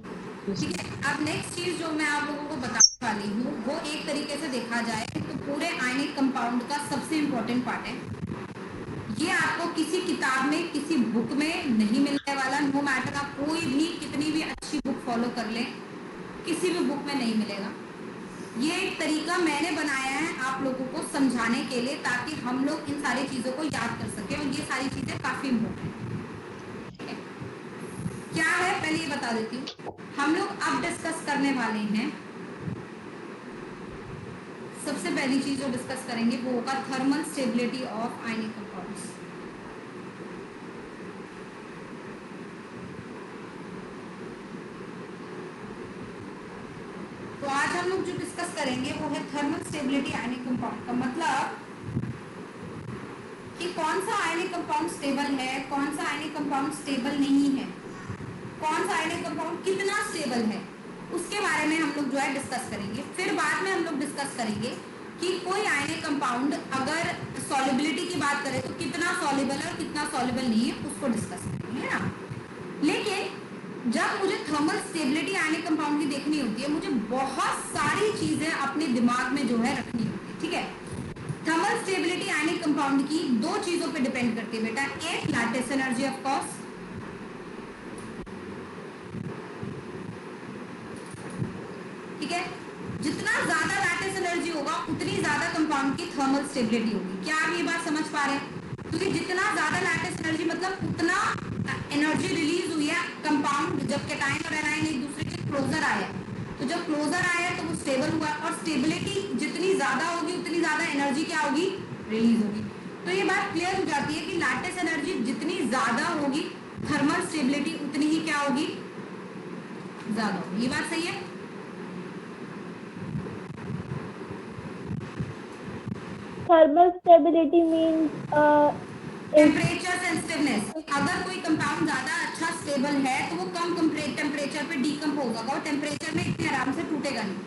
ठीक है। अब नेक्स्ट चीज जो मैं आप लोगों को बताने वाली हूँ वो एक तरीके से देखा जाए तो पूरे आयनिक कंपाउंड का सबसे इम्पोर्टेंट पार्ट है। ये आपको किसी किताब में, किसी बुक में नहीं मिलने वाला। नो मैटर आप कोई भी कितनी भी अच्छी बुक फॉलो कर लें, किसी भी बुक में नहीं मिलेगा। ये एक तरीका मैंने बनाया है आप लोगों को समझाने के लिए, ताकि हम लोग इन सारी चीजों को याद कर सकें, और ये सारी चीजें काफी इम्पोर्टेंट है। क्या है पहले ये बता देती हूँ। हम लोग अब डिस्कस करने वाले हैं, सबसे पहली चीज जो डिस्कस करेंगे वो होगा thermal stability of ionic compounds. तो आज हम लोग जो डिस्कस करेंगे वो है थर्मल स्टेबिलिटी आयनिक कंपाउंड का मतलब कि कौन सा आयनिक कंपाउंड स्टेबल है, कौन सा आयनिक कंपाउंड स्टेबल नहीं है, कौन सा आयनिक कंपाउंड कितना स्टेबल है, उसके बारे में हम लोग जो है डिस्कस करेंगे। फिर बाद में हम लोग डिस्कस करेंगे कि कोई आयनिक कंपाउंड अगर सॉलिबिलिटी की बात करें तो कितना सॉलिबल है और कितना सॉलिबल नहीं है, उसको डिस्कस करेंगे, है ना। लेकिन जब मुझे थर्मल स्टेबिलिटी आयनिक कंपाउंड की देखनी होती है, मुझे बहुत सारी चीजें अपने दिमाग में जो है रखनी होती है, ठीक है। थर्मल स्टेबिलिटी आयनिक कंपाउंड की दो चीजों पे डिपेंड करती है बेटा। एक लैटिस एनर्जी ऑफ कोर्स, ठीक है। जितना ज्यादा लैटिस एनर्जी होगा उतनी ज्यादा कंपाउंड की थर्मल स्टेबिलिटी होगी। क्या आप ये बात समझ पा रहे हैं? क्योंकि जितना ज्यादा लैटिस एनर्जी मतलब उतना एनर्जी रिलीज हुई है कंपाउंड, जब कैटायन और एनायन एक दूसरे के क्लोजर आया, तो जब क्लोजर आया तो वो स्टेबल हुआ, और स्टेबिलिटी जितनी ज्यादा होगी उतनी ज्यादा एनर्जी क्या होगी, रिलीज होगी। तो ये बात क्लियर हो जाती है कि लैटिस एनर्जी जितनी ज्यादा होगी थर्मल स्टेबिलिटी उतनी ही क्या होगी, ज्यादा होगी। ये बात सही है? Thermal stability means temperature sensitiveness. अगर कोई कंपाउंड ज्यादा अच्छा स्टेबल है तो वो कम टेम्परेचर पे डीकम्पोज होगा और टेम्परेचर में इतने आराम से टूटेगा नहीं।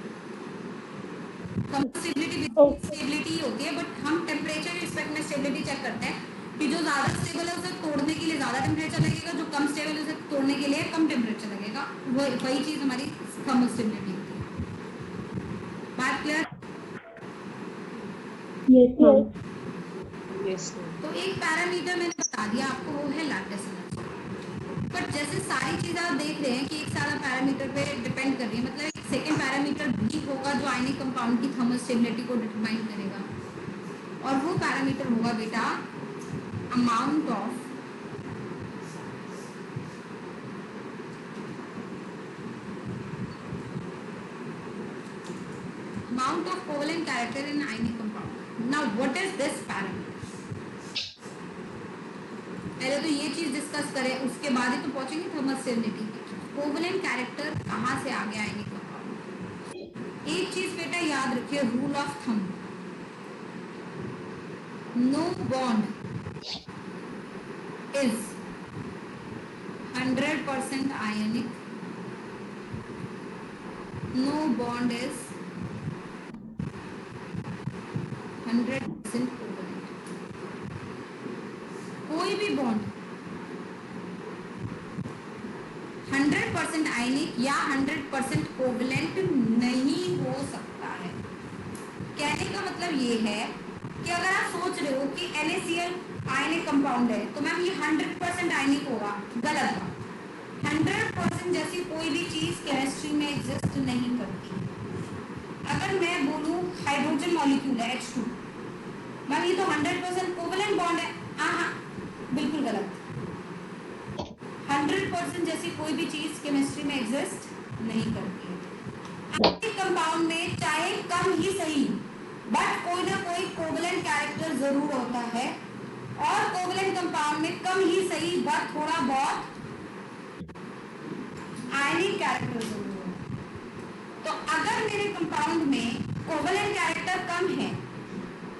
कम स्टेबिलिटी होती है, बट हम टेम्परेचर के रिस्पेक्ट में स्टेबिलिटी चेक करते हैं कि जो ज्यादा स्टेबल है उसे तोड़ने के लिए ज्यादा टेम्परेचर लगेगा, जो कम स्टेबल है उसे तोड़ने के लिए कम टेम्परेचर लगेगा। वही चीज हमारी थर्मल स्टेबिलिटी होती है। बात क्लियर? yes तो एक पैरामीटर मैंने बता दिया आपको, वो है लैटिस एनर्जी। बट जैसे सारी चीजें आप देख रहे हैं कि एक सारा पैरामीटर पे डिपेंड कर रही है, मतलब एक सेकंड पैरामीटर भी होगा जो आयनिक कंपाउंड की थर्मल स्टेबिलिटी को डिटरमाइन करेगा, और वो पैरामीटर होगा बेटा amount of covalent character in ionic compound. Now what is this parameter? पहले तो ये चीज डिस्कस करें, उसके बाद ही तो पहुंचेंगे थर्मल स्टेबिलिटी। कोवेलेंट कैरेक्टर कहाँ से आ गया आयनिक कंपाउंड? एक चीज बेटा याद रखिए, rule of thumb, no bond is 100% ionic, no bond is 100% covalent. कोई भी बॉन्ड 100% आयनिक या 100% कोवेलेंट नहीं हो सकता है। कहने का मतलब ये है कि अगर आप सोच रहे हो कि NaCl आयनिक कंपाउंड है तो मैम ये 100% आयनिक होगा, गलत बात। 100% जैसी कोई भी चीज केमिस्ट्री में एग्जिस्ट नहीं करती। अगर मैं बोलूं हाइड्रोजन मॉलिक्यूल है H2, मैम ये तो 100% कोवेलेंट बॉन्ड है। हाँ, बिल्कुल गलत। 100% जैसी कोई भी चीज केमिस्ट्री में एग्जिस्ट नहीं करती है। कंपाउंड में चाहे कम ही सही, बट कोई ना कोई कोवेलेंट कैरेक्टर जरूर होता है, और कोवेलेंट कंपाउंड में कम ही सही बट थोड़ा बहुत आयनिक कैरेक्टर जरूर होता है। तो अगर मेरे कंपाउंड में कोवेलेंट कैरेक्टर कम है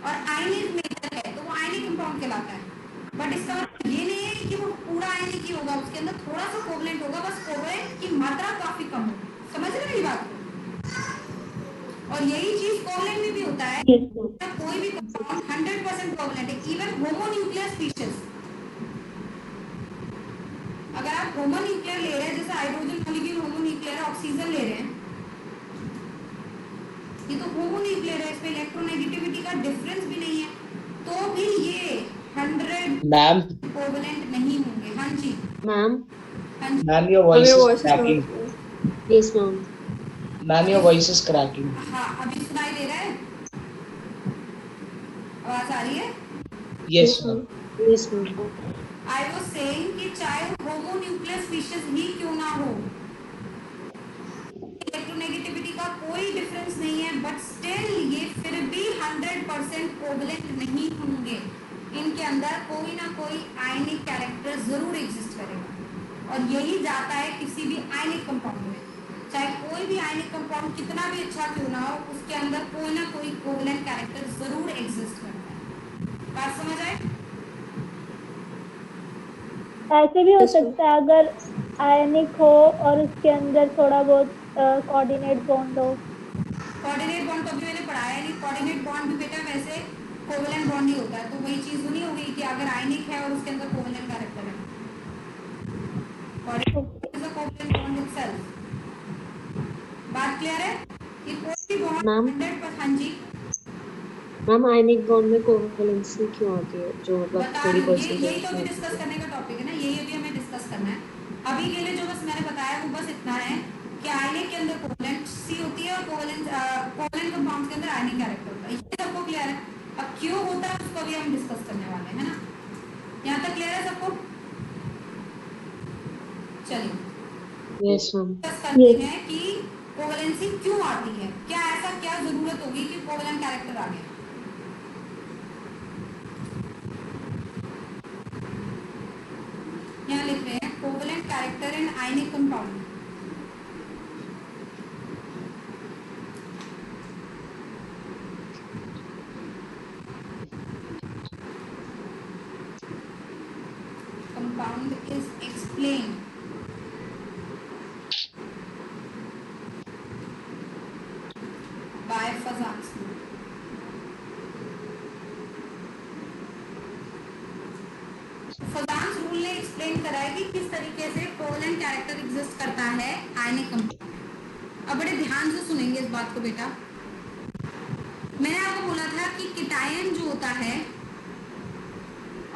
और आयनिक मेजर है तो वो आयनिक कंपाउंड कहलाता है। बट इसका मतलब ये नहीं है कि वो पूरा आयनिक ही होगा, उसके अंदर थोड़ा सा कोवेलेंट होगा, बस कोवेलेंट की मात्रा काफी कम होगी। समझ रहे मेरी बात को? और यही चीज कोवेलेंट में भी होता है। Yes, ma'am. कोई भी कंपाउंड 100% कोवेलेंट है, इवन होमोन्यूक्लियर स्पीशीज। अगर आप होमोन्यूक्लियर ले रहे हैं, जैसे हाइड्रोजन मॉलिक्यूल होमोन्यूक्लियर है, ऑक्सीजन ले रहे हैं, ये तो होमोन्यूक्लियर है, इसमें इलेक्ट्रोनेगेटिविटी का डिफरेंस भी नहीं है, तो भी ये 100 मैम कोवेलेंट नहीं होंगे। हाँ जी, Ma'am. हाँ जी। Ma'am your voice is cracking. Yes, ma'am. Ma'am your voice is cracking. हाँ, अभी सुनाई दे रहा है? आवाज आ रही है? Yes ma'am. Yes, ma'am. I was saying कि चाहे होमोन्यूक्लियर स्पीशीज ही क्यों ना हो, इलेक्ट्रोनेगेटिविटी का कोई डिफरेंस नहीं है, बट स्टिल ये फिर भी 100% कोवेलेंट नहीं होंगे। इनके अंदर कोई ना कोई आयनिक कैरेक्टर जरूर एग्जिस्ट करेगा, और यही जाता है किसी भी आयनिक कंपाउंड में। चाहे कोई भी आयनिक कंपाउंड कितना भी अच्छा क्यों ना हो, उसके अंदर कोई ना कोई कोवेलेंट कैरेक्टर जरूर एग्जिस्ट करता है। बात समझ आए? ऐसे भी हो सकता है अगर आयनिक हो और उसके अंदर थोड़ा बहुत कोऑर्डिनेट बॉन्ड हो। कोऑर्डिनेट बॉन्ड तो अभी मैंने पढ़ाया नहीं। कोऑर्डिनेट बॉन्ड भी बेटा वैसे कोवेलेंट बॉन्ड ही होता है, तो वही चीज नहीं होगी कि अगर आयनिक है और उसके अंदर कोवेलेंट कैरेक्टर है। Coordinate is a covalent bond itself. बात क्लियर है? ये कोई भी बॉन्ड मैम 100%। हाँ जी, मैम आयनिक बॉन्ड में कोवैलेंसी क्यों आती है, जो मतलब बता थोड़ी दूं, यही परसेंटेज तो अभी डिस्कस करने का टॉपिक है ना, यही अभी हमें डिस्कस करना है। अभी के लिए जो बस मैंने बताया वो बस इतना है कि आयनिक के अंदर कोवेलेंट सी होती है और कोवेलेंट कंपाउंड के अंदर आयनिक कैरेक्टर होता है। ये सबको क्लियर है? अब क्यों होता है उसको भी हम डिस्कस करने वाले हैं ना। यहाँ तक क्लियर है सबको? चलिए यस मैम। डिस्कस करते हैं कि कोवेलेंसी क्यों आती है, क्या ऐसा क्या जरूरत होगी कि कोवेलेंट कैरेक्टर आ गया। यहाँ लिख रहे हैं covalent character in ionic compound. Compound is explained bye फजान्स rule. फजान्स rule ने एक्सप्लेन करा है कि किस तरीके से कोवेलेंट कैरेक्टर एग्जिस्ट करता है आयनिक कंपाउंड। अब बड़े ध्यान से सुनेंगे इस बात को बेटा। मैंने आपको बोला था कि केटायन जो होता है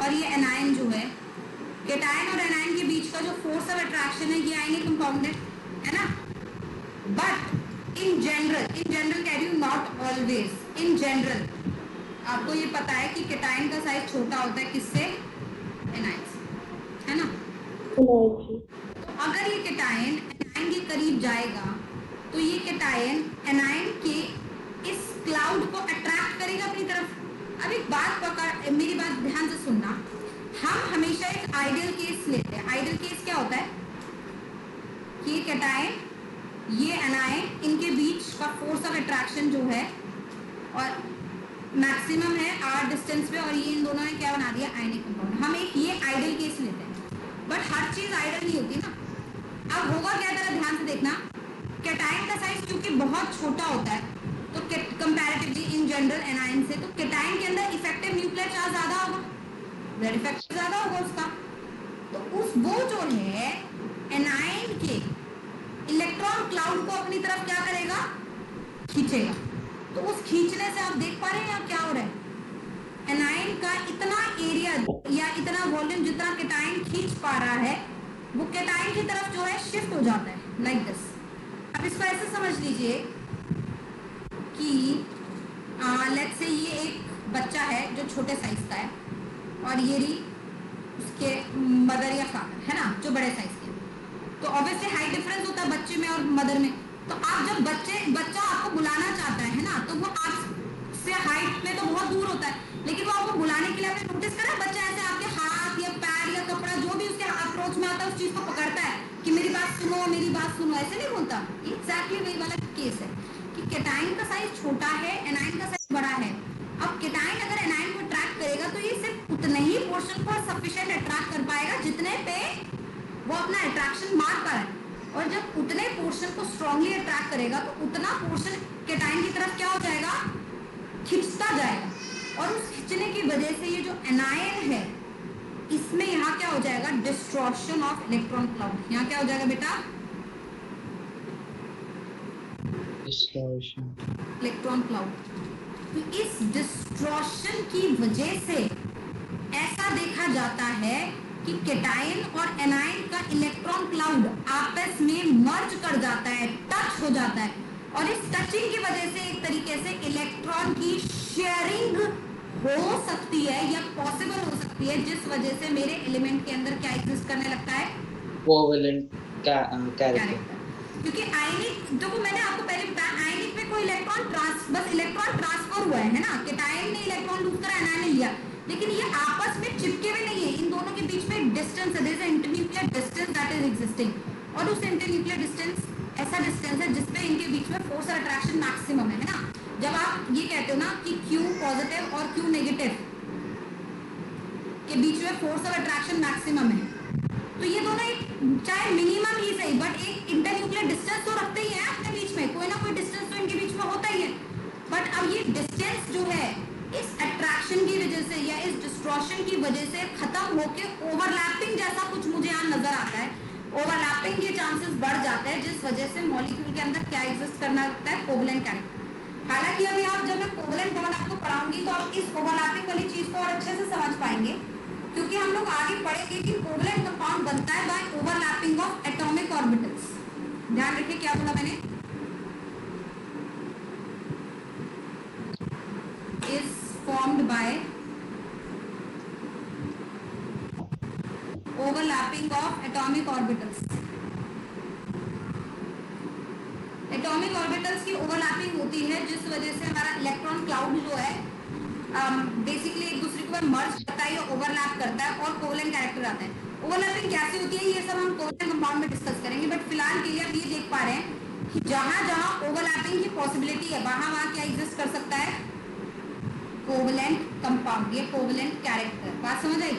और ये एनायन जो है, केटायन और एनायन के बीच का जो फोर्स ऑफ अट्रैक्शन है, ये आयनिक कंपाउंड है ना। But in general can you not always, in general आपको ये पता है कि केटायन का साइज छोटा होता है किससे? एनायन से, है ना। तो अगर ये केटायन एनायन के करीब जाएगा तो ये केटायन एनायन के इस क्लाउड को अट्रैक्ट करेगा अपनी तरफ। अब एक बात पकड़, मेरी बात ध्यान से सुनना। हम हमेशा एक आइडियल केस लेते हैं। आइडियल केस क्या होता है कि ये केटायन, ये एनायन, इनके बीच का फोर्स ऑफ अट्रैक्शन जो है और मैक्सिमम है r डिस्टेंस पे, और ये इन दोनों ने क्या बना दिया? Ionic compound. हम एक ये आइडियल केस लेते हैं, बट हर चीज आइडियल नहीं होती ना। अब होगा क्या, जरा ध्यान से देखना। केटायन का साइज क्योंकि बहुत छोटा होता है, तो कंपैरेटिवली इन जनरल एनायन से, तो केटायन के अंदर इफेक्टिव न्यूक्लियर चार्ज ज्यादा होगा, ब्लड इफेक्ट ज्यादा होगा उसका। तो उस वो जो है एनायन के इलेक्ट्रॉन क्लाउड को अपनी तरफ क्या करेगा? खींचेगा। तो उस खींचने से आप देख पा रहे हैं यहाँ क्या हो रहा है? एनायन का इतना एरिया या इतना वॉल्यूम जितना केटायन खींच पा रहा है, वो केटायन की तरफ जो है शिफ्ट हो जाता है, लाइक दिस। अब इसको ऐसे समझ लीजिए कि लेट्स से ये एक बच्चा है जो छोटे साइज का है और ये रही उसके मदर या फादर है ना जो बड़े साइज के। तो ऑब्वियसली हाइट डिफरेंस होता है बच्चे में और मदर में। तो आप जब बच्चा आपको बुलाना चाहता है ना, तो वो आपसे हाइट में तो बहुत दूर होता है, लेकिन वो आपको बुलाने के लिए आपने नोटिस करा बच्चा ऐसे आपके हाथ या पैर या कपड़ा जो भी उसके अप्रोच में आता है उस चीज को पकड़ता है कि मेरी बात सुनो मेरी बात सुनो, ऐसे नहीं बोलता। एग्जैक्टली वही वाला केस है कि केटाइन का साइज छोटा है, एनाइन का साइज बड़ा है। अब केटाइन अगर एनाइन को अट्रैक्ट करेगा तो ये सिर्फ उतने ही पोर्शन को सफिशिएंट अट्रैक्ट कर पाएगा जितने पे वो अपना अट्रैक्शन मार पा रहा है। और जब उतने पोर्शन को स्ट्रांगली अट्रैक्ट करेगा तो उतना पोर्शन केटाइन की तरफ क्या हो जाएगा, खिंचता जाएगा। और उस खिंचने की वजह से ये जो एनायन है इसमें यहाँ क्या हो जाएगा, डिस्ट्रॉशन ऑफ इलेक्ट्रॉन क्लाउड। यहाँ क्या हो जाएगा बेटा, डिस्टॉर्शन। Electron cloud. तो इस डिस्ट्रॉशन की वजह से ऐसा देखा जाता है कि केटाइन और एनाइन का इलेक्ट्रॉन क्लाउड आपस में मर्ज कर जाता है, टच हो जाता है। और इस टचिंग की वजह से एक तरीके से इलेक्ट्रॉन की शेयरिंग हो सकती है या पॉसिबल हो सकती है, जिस वजह से मेरे एलिमेंट के अंदर क्या एग्जिस्ट करने लगता है, कोवेलेंट कैरेक्टर। क्योंकि आयनिक, देखो मैंने आपको पहले बताया आयनिक में कोई बस इलेक्ट्रॉन ट्रांसफर हुआ है ना, केटाइन ने इलेक्ट्रॉन लूज करा, एनाइन ने लिया, लेकिन ये आपस में चिपके हुए नहीं है। इन दोनों के बीच में डिस्टेंस है, there is a internuclear distance that is existing. और उस इंटरन्यूक्लियर डिस्टेंस ऐसा डिस्टेंस है जिसपे इनके बीच में फोर्स और अट्रैक्शन मैक्सिमम है ना। जब आप ये कहते हो ना कि Q पॉजिटिव और Q नेगेटिव के बीच में फोर्स और अट्रैक्शन मैक्सिमम है, तो ये दोनों एक चाहे मिनिमम ही सही बट एक इंटरन्यूक्लियर डिस्टेंस तो रखते ही है अपने बीच में, कोई ना कोई डिस्टेंस तो इनके बीच में होता ही है। बट अब ये डिस्टेंस जो है इस अट्रैक्शन की वजह से या इस डिस्ट्रॉशन की वजह से खत्म होके ओवरलैपिंग जैसा कुछ मुझे यहाँ नजर आता है। ओवरलैपिंग के चांसेस बढ़ जाते हैं जिस वजह से मॉलिक्यूल के अंदर क्या एग्जिस्ट करना लगता है, कोवेलेंट कैरेक्टर। हालांकि अभी आप जब मैं कोवेलेंट बॉन्ड आपको पढ़ाऊंगी तो आप इस ओवरलैपिंग वाली चीज को और अच्छे से समझ पाएंगे, क्योंकि हम लोग आगे पढ़ेंगे कि कोवेलेंट कंपाउंड बनता है by overlapping of atomic orbitals. ध्यान रखिए क्या बोला मैंने, is formed by overlapping of atomic orbitals. Atomic orbitals की ओवरलैपिंग होती है जिस वजह से हमारा इलेक्ट्रॉन क्लाउड जो है बेसिकली एक दूसरे के ऊपर मर्ज करता है या ओवरलैप करता है और कोवेलेंट कैरेक्टर आता है। ओवरलैपिंग कैसे होती है ये सब हम कोवेलेंट कंपाउंड में डिस्कस करेंगे, बट फिलहाल के लिए आप ये देख पा रहे हैं कि जहां जहां ओवरलैपिंग की पॉसिबिलिटी है वहां वहां क्या एग्जिस्ट कर सकता है, कोवेलेंट कंपाउंड, ये कोवेलेंट कैरेक्टर। बात समझ आई।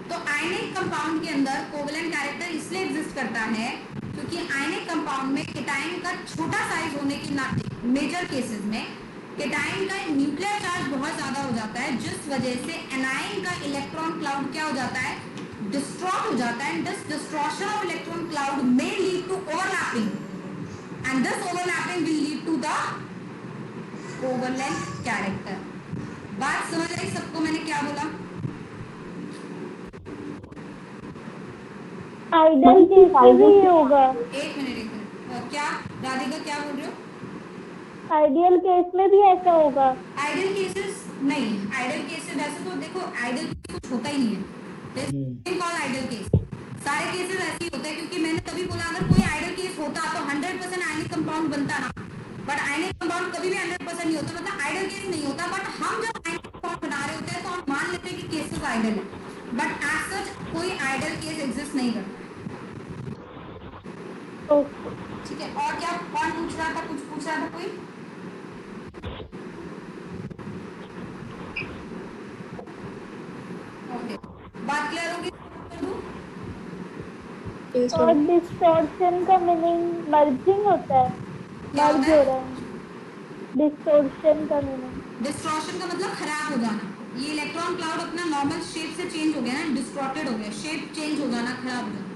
तो आयनिक कंपाउंड के अंदर कोवेलेंट कैरेक्टर इसलिए एग्जिस्ट करता है क्योंकि आयनिक कंपाउंड में केटाइन का छोटा साइज होने के नाते मेजर केसेस में केटाइन का न्यूक्लियर चार्ज बहुत ज्यादा हो जाता है, जिस वजह से एनाइन का इलेक्ट्रॉन क्लाउड क्या हो जाता है, डिस्ट्रॉय हो जाता है। This distortion of electron cloud may lead to overlapping and this overlapping will lead to the covalent character. बात समझ आई सबको मैंने क्या बोला? आइडियल केस में भी ये होगा। एक मिनट क्या राधिका क्या बोल रहे हो? आइडियल केस में भी ऐसा होगा। आइडियल केसेस नहीं, आइडियल केसेस वैसे तो देखो आइडियल कुछ होता ही नहीं है कॉल आइडियल केस। सारे केसेस ऐसे ही होते हैं, क्योंकि मैंने तभी बोला अगर कोई आइडियल केस होता तो 100% आयनिक कंपाउंड बनता ना, बट आयनिक कंपाउंड कभी भी 100% नहीं होता, मतलब आइडियल केस नहीं होता। बट हम जब आयनिक कंपाउंड बना रहे होते हैं तो हम मान लेते हैं कि केसेस आइडियल है, बट एज सच कोई आइडियल केस एग्जिस्ट नहीं करता। ठीक है, और क्या कौन पूछ रहा था, कुछ पूछ रहा था कोई? ओके, बात क्लियर होगी? और डिस्टॉर्शन का मीनिंग मर्जिंग होता है, मर्ज हो रहा है। डिस्टॉर्शन का मीनिंग, डिस्ट्रॉशन का मतलब खराब हो जाना। ये इलेक्ट्रॉन क्लाउड अपना नॉर्मल शेप से चेंज हो गया ना, डिस्टॉर्टेड हो गया, शेप चेंज हो जाना, खराब हो जाना।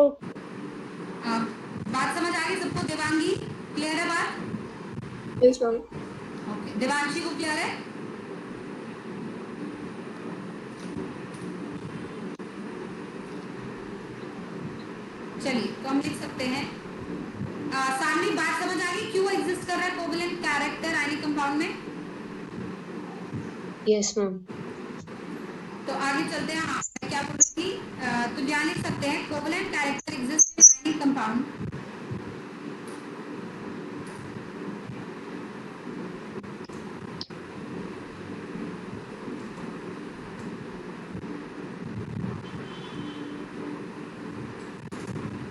ओके बात समझ आ गई सबको? देवांगी क्लियर है बात? Yes ma'am. ओके, देवांशी को क्लियर है? चलिए तो हम लिख सकते हैं सामने बात समझ आ गई क्यों एग्जिस्ट कर रहा है कोवेलेंट कैरेक्टर आयनिक कंपाउंड में? Yes ma'am. तो आगे चलते हैं। हाँ, मैं क्या बोल रही थी, तो जान लिख सकते हैं covalent character exist in ionic compound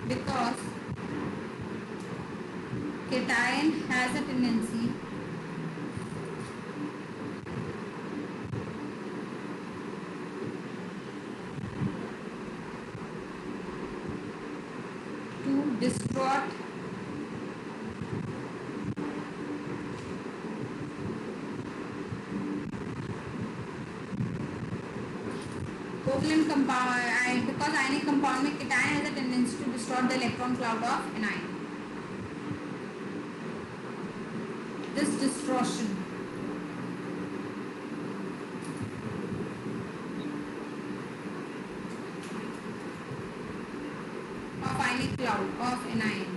because cation has a tendency to distort covalent compound because ionic compound में cation has a tendency to distort the electron cloud of anion. This distortion of ionic cloud of anion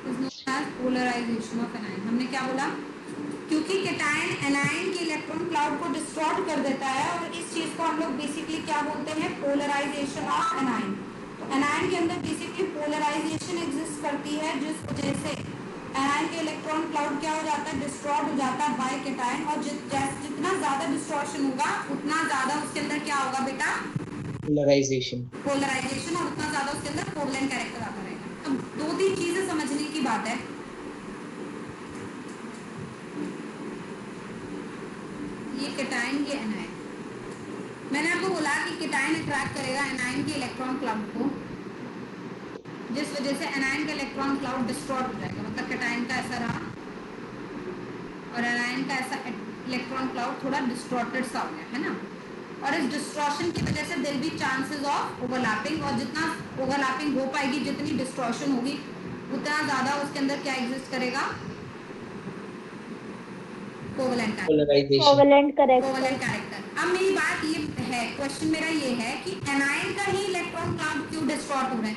is known as polarization of anion. हमने क्या बोला? क्योंकि केटायन एनायन के इलेक्ट्रॉन क्लाउड को डिस्टॉर्ट कर देता है और इस चीज को हम लोग बेसिकली क्या बोलते हैं? Polarization of anion. तो एनायन के अंदर बेसिकली पोलराइजेशन एग्जिस्ट करती है जिस वजह से एनायन के इलेक्ट्रॉन क्लाउड क्या हो जाता है? डिस्टॉर्ट हो जाता है बाय केटायन और जितना ज्यादा डिस्टॉर्शन होगा उतना ज्यादा उसके अंदर क्या होगा बेटा? पोलराइजेशन और उतना ज्यादा उसके अंदर कोवेलेंट कैरेक्टर आता रहेगा। अब दो तीन चीजें समझने की बात है। ये केटायन ये एनायन, मैंने आपको बोला कि केटायन अट्रैक्ट करेगा एनायन के इलेक्ट्रॉन क्लाउड को जिस वजह से एनायन का इलेक्ट्रॉन क्लाउड डिस्टॉर्ट हो जाएगा। मतलब केटायन का ऐसा रहा और एनायन का ऐसा इलेक्ट्रॉन क्लाउड थोड़ा डिस्टॉर्टेड सा हो गया है ना। और इस डिस्टॉर्शन की वजह से there be chances of overlapping और जितना ओवरलैपिंग हो पाएगी जितनी डिस्टॉर्शन होगी उतना ज़्यादा उसके अंदर क्या एग्जिस्ट करेगा? Covalent character. अब मेरी बात ये है, क्वेश्चन मेरा ये है कि एनायन का ही इलेक्ट्रॉन क्लाउड क्यों डिस्टॉर्ट हो रहा है?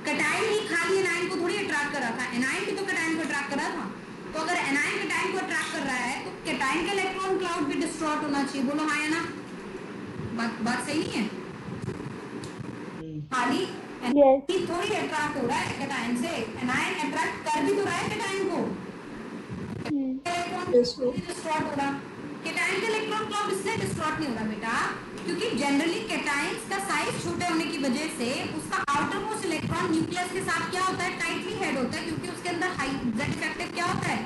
केटायन ही खाली एनायन को थोड़ी अट्रैक्ट कर रहा था, एनायन भी तो केटायन को अट्रैक्ट कर रहा था। तो अगर एनायन केटायन को अट्रैक्ट कर रहा है तो केटायन का इलेक्ट्रॉन क्लाउड भी डिस्टॉर्ट होना चाहिए। बोलो हाँ या ना? बात सही नहीं है? खाली एनायन थोड़ी अट्रैक्ट हो रहा है केटायन से, एनायन अट्रैक्ट कर भी तो रहा है केटायन को। डिस्टॉर्ट हो रहा, केटायन का इलेक्ट्रॉन क्लाउड इसलिए डिस्टॉर्ट नहीं हो रहा बेटा क्योंकि जनरली केटायंस का साइज छोटे होने की वजह से उसका आउटर मोस्ट इलेक्ट्रॉन न्यूक्लियस के साथ क्या होता है? टाइटली हेड होता है क्योंकि उसके अंदर हाई जेड इफेक्टिव क्या होता है?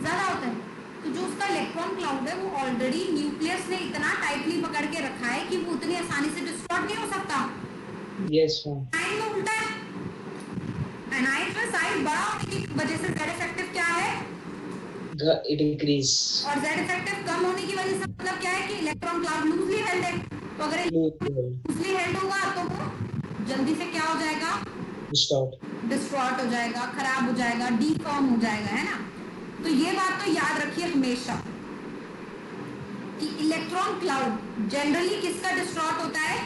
ज्यादा होता है। तो जो उसका इलेक्ट्रॉन क्लाउड है वो ऑलरेडी न्यूक्लियस ने इतना टाइटली पकड़ के रखा है कि वो उतनी आसानी से डिस्टॉर्ट नहीं हो सकता। Yes ma'am. एनायन में उल्टा है, एनायन में साइज बड़ा होने की वजह से जेड इफेक्टिव क्या है? इट इंक्रीज और जेड इफेक्टिव कम होने की वजह से मतलब क्या है कि इलेक्ट्रॉन क्लाउड लूजली हेल्ड है। तो अगर लूजली हेल्ड होगा तो वो जल्दी से क्या हो जाएगा? डिस्टॉर्ट हो जाएगा, खराब हो जाएगा, डीफॉर्म हो जाएगा, है ना। तो ये बात तो याद रखिए हमेशा कि इलेक्ट्रॉन क्लाउड जनरली किसका डिस्टॉर्ट होता है?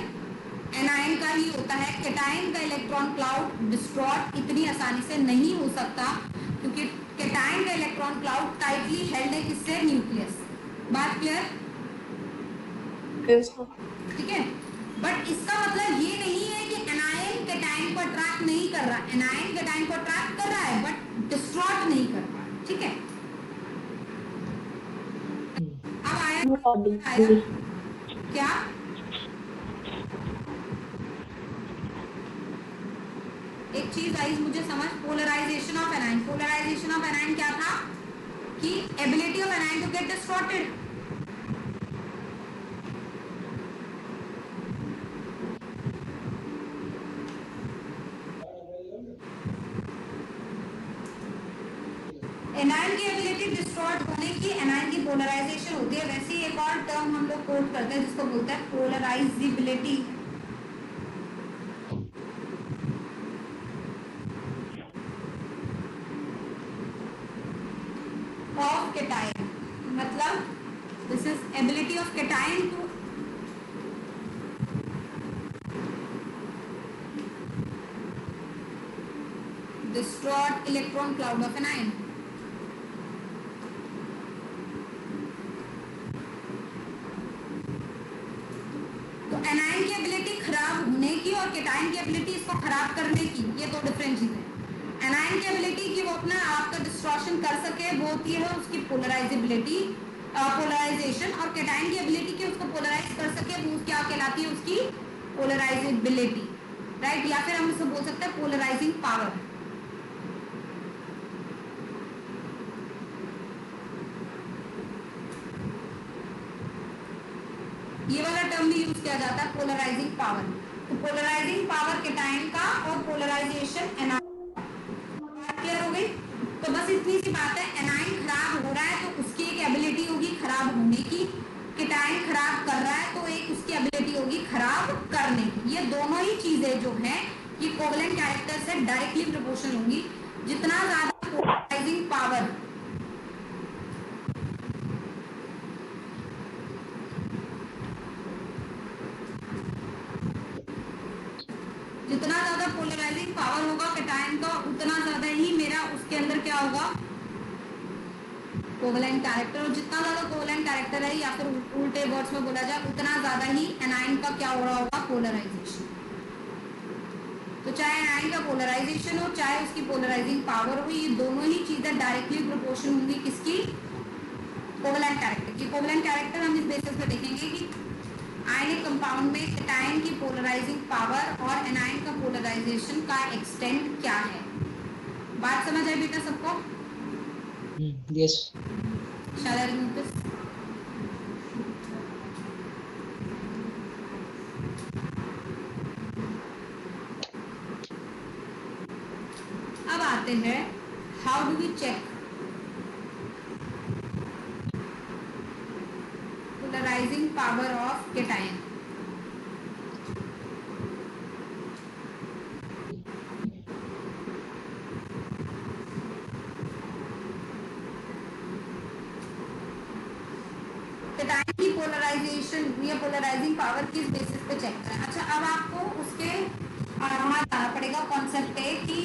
एनायन का ही होता है। केटायन का इलेक्ट्रॉन क्लाउड डिस्टॉर्ट इतनी आसानी से नहीं हो सकता क्योंकि केटायन का इलेक्ट्रॉन क्लाउड टाइटली हेल्ड है किससे? न्यूक्लियस। बात क्लियर? ठीक है। बट इसका मतलब ये नहीं है कि एनायन केटायन को अट्रैक्ट नहीं कर रहा, एनायन केटायन को अट्रैक्ट कर रहा है बट डिस्टॉर्ट नहीं कर रहा। ठीक है। अब आया क्या? एक चीज आई मुझे समझ, polarization of anion. Polarization of anion क्या था? कि ability of anion to get distorted. Anion की एबिलिटी डिस्टॉर्ट होने की एनायन की पोलराइजेशन होती है। वैसे ही एक और टर्म हम लोग कोट करते हैं जिसको बोलते हैं polarisability. Of This is ability of cation to distort electron cloud of an ion. तो एनायन की एबिलिटी खराब होने की और केटायन की एबिलिटी इसको खराब करने की, ये दो डिफरेंट चीजें हैं। एनायन की एबिलिटी कि वो अपना आपका डिस्ट्रॉशन कर सके वो होती है उसकी पोलराइजेबिलिटी, पोलराइजेशन, और केटायन की एबिलिटी कि उसको पोलराइज कर सके वो क्या कहलाती है, उसकी पोलराइजेबिलिटी, राइट। या फिर हम इसको बोल सकते हैं पोलराइजिंग पावर। ये वाला टर्म भी यूज किया जाता है, पोलराइजिंग पावर। तो पोलराइजिंग पावर केटायन का और पोलराइजेशन एनायन, क्लियर हो गई। तो बस इतनी सी बात है, एनायन खराब हो रहा है तो उसकी एक एबिलिटी होगी खराब होने की, केटायन खराब कर रहा है तो एक उसकी एबिलिटी होगी खराब करने की। ये दोनों ही चीजें जो है ये कोवलेंट कैरेक्टर से डायरेक्टली प्रोपोर्शनल होंगी। जितना ज्यादा पोलराइजिंग पावर, जितना ज्यादा पोलराइजिंग पावर होगा केटायन का उतना ज्यादा ही मेरा उसके अंदर क्या होगा, कोवलेंट कैरेक्टर। और जितना ज्यादा कोवलेंट कैरेक्टर है या फिर उल्टे वर्ड्स में बोला जाए उतना ज्यादा ही एनायन का क्या हो रहा होगा, पोलराइजेशन। तो चाहे एनायन का पोलराइजेशन हो चाहे उसकी पोलराइजिंग पावर हो, ये दोनों ही चीजें डायरेक्टली प्रोपोर्शनल होंगी किसकी, कोवलेंट कैरेक्टर की। कोवलेंट कैरेक्टर हम इस बेसिस पे देखेंगे कि आयनिक कंपाउंड में केटायन की पोलराइजिंग पावर और एनायन का पोलराइजेशन का एक्सटेंट क्या है। बात समझ आई बेटा सबको? Yes. Shall I remove this? अब आते हैं how do we check polarizing power of cation. Cation की पोलराइजेशन या पोलराइजिंग पावर किस बेसिस पे चेक करें। अच्छा, अब आपको उसके वहां जाना पड़ेगा कॉन्सेप्ट है कि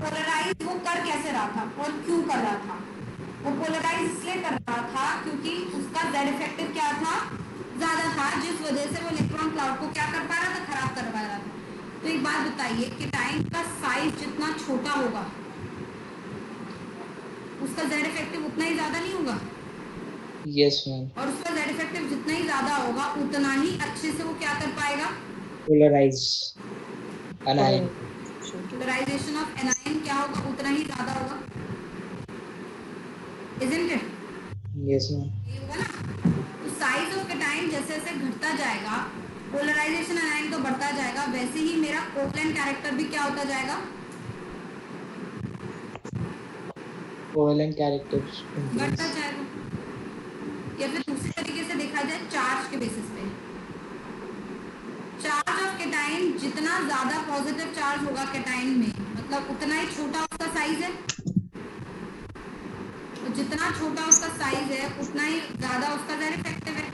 पोलराइज वो कर कैसे रहा था और क्यों कर रहा था। वो पोलराइज इसलिए कर रहा था क्योंकि उसका जेड इफेक्टिव क्या था, ज्यादा था, जिस वजह से वो इलेक्ट्रॉन क्लाउड को क्या कर पा रहा था, खराब कर पा रहा था। तो एक बात बताइए, केटायन का साइज जितना छोटा होगा उसका जेड इफेक्टिव उतना ही ज्यादा नहीं होगा। Yes, ma'am. और उसका जेड इफेक्टिव जितना ही ज्यादा होगा उतना ही अच्छे से वो क्या कर पाएगा, Polarize anion. Polarization of anion क्या होगा, उतना ही ज्यादा होगा, इजंट इट? Yes, ma'am. ये होगा ना। तो साइज ऑफ केटायन जैसे जैसे घटता जाएगा, पोलराइजेशन एनायन तो बढ़ता जाएगा, वैसे ही मेरा कोवलेंट कैरेक्टर भी क्या होता जाएगा, Covalent characters बढ़ता increase. जाएगा। या फिर दूसरे तरीके से देखा जाए चार्ज के बेसिस पे, चार्ज ऑफ केटायन जितना ज्यादा पॉजिटिव चार्ज होगा केटायन में, मतलब उतना ही छोटा उसका साइज है। तो जितना छोटा उसका साइज है उतना ही ज्यादा उसका जेड इफेक्टिव है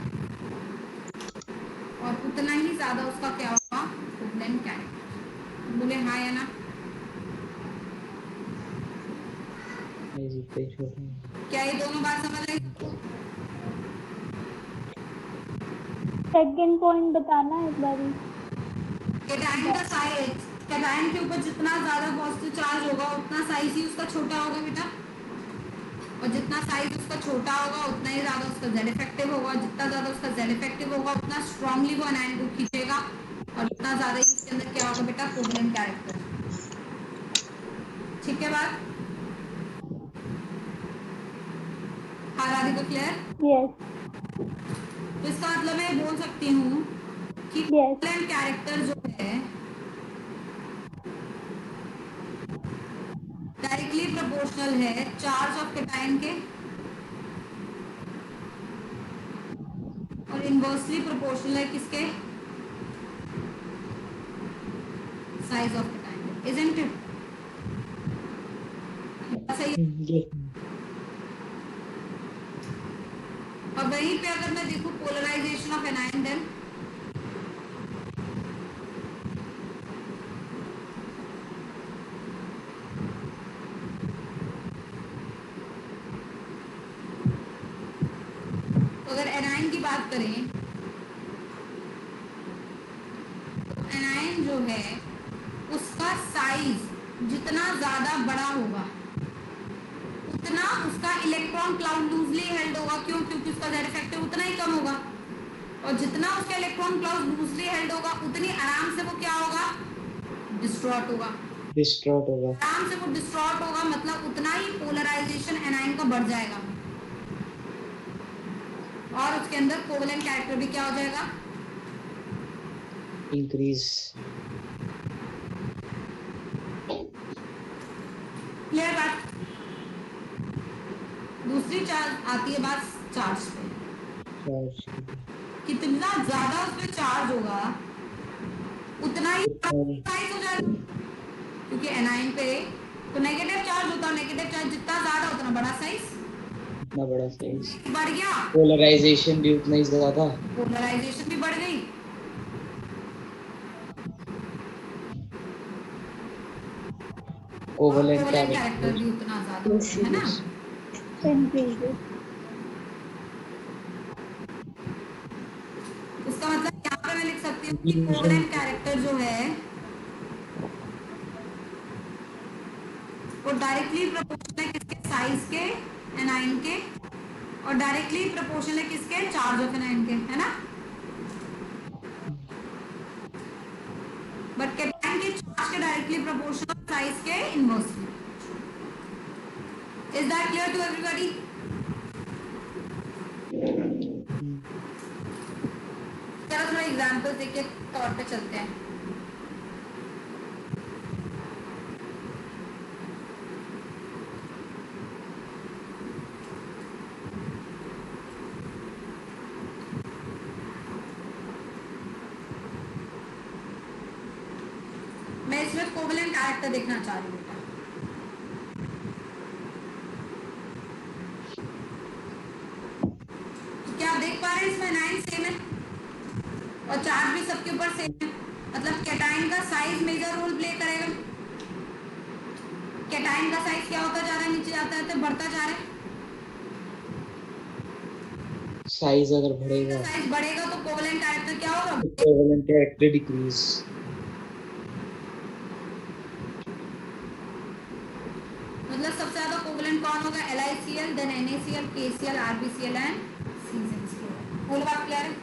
और उतना ही ज्यादा उसका क्या होगा, कोवलेंट कैरेक्टर। बोले हाँ या ना? जितने छोटे हैं। क्या ये दोनों बात समझ आई? सेकंड पॉइंट बताना एक बारी। केटायन का साइज, केटायन के ऊपर जितना ज्यादा पॉजिटिव चार्ज होगा उतना साइज ही उसका छोटा होगा बेटा, और जितना साइज उसका छोटा होगा उतना ही ज्यादा उसका जेड इफेक्टिव होगा। जितना ज्यादा उसका जेड इफेक्टिव होगा उतना स्ट्रांगली वो एनायन को खींचेगा और उतना ज्यादा ही उसके अंदर क्या होगा बेटा, कोवलेंट कैरेक्टर। ठीक है बात? हाँ राधिका, क्लियर? यस तो इसका मतलब मैं बोल सकती हूँ कि Yes. कोवलेंट कैरेक्टर जो है डायरेक्टली प्रोपोर्शनल है चार्ज ऑफ केटायन के और इनवर्सली प्रोपोर्शनल है किसके, size of cation, isn't it? सही है। Yes. और वहीं पे अगर मैं देखूं पोलराइजेशन ऑफ एनायन, देन तो अगर एनायन की बात करें तो एनायन जो है उसका साइज जितना ज्यादा बड़ा होगा उतना उसका इलेक्ट्रॉन क्लाउड लूजली हेल्ड होगा। क्यों? क्योंकि उसका जेड फैक्टर उतना ही कम होगा, और जितना उसका इलेक्ट्रॉन क्लाउड लूजली हेल्ड होगा उतनी आराम से वो क्या होगा, डिस्ट्रॉट होगा। डिस्ट्रॉट होगा। आराम से वो डिस्ट्रॉट होगा मतलब उतना ही पोलराइजेशन एनायन का बढ़ जाएगा, और उसके अंदर कोवेलेंट कैरेक्टर भी क्या हो जाएगा, इंक्रीज। क्लियर बात? दूसरी चार्ज आती है बात चार्ज पे, चार्ज कितना ज्यादा उस पे चार्ज होगा उतना ही साइज हो जाएगा, क्योंकि एनायन पे तो नेगेटिव चार्ज होता है, नेगेटिव चार्ज जितना ज्यादा उतना बड़ा साइज, इतना बड़ा साइज, बढ़ गया, पोलराइजेशन भी उतना ही ज्यादा, पोलराइजेशन भी बढ़ गई, और कोवेलेंट कोवेलेंट कैरेक्टर कैरेक्टर भी उतना ज्यादा हो गया, है ना? increases. इसका मतलब यहाँ पे मैं लिख सकती हूँ कि Fusion। कोवेलेंट कैरेक्टर जो है वो डायरेक्टली प्रोपोर्शनल है किसके, साइज के, एनायन के, और डायरेक्टली प्रोपोर्शनल है किसके, चार्ज ऑफ एनायन के, है ना? बट कैटायन के चार्ज के डायरेक्टली प्रोपोर्शनल, साइज के inversely. Is that clear to everybody? चलो थोड़ा एग्जांपल देख के तौर पे चलते हैं। मैं इसमें कोवेलेंट कैरेक्टर देखना चाह रही हूँ बेटा। तो क्या आप देख पा रहे हैं इसमें एनायन सेम है और चार्ज भी सबके ऊपर सेम है, मतलब कैटायन का साइज मेजर रोल प्ले करेगा। कैटायन का साइज क्या होता जा रहा है, नीचे जाता है तो बढ़ता जा रहा है। साइज अगर का बढ़ेगा साइज बढ़ेगा तो कोवेलेंट कैरेक्टर क्या होगा, तो कोवेलेंट कैरेक्टर डिक्रीज। मतलब सबसे ज्यादा कोवेलेंट कौन होगा, LiCl, then NaCl, KCl, RbCl and CzCl। बोलो बात क्लियर है?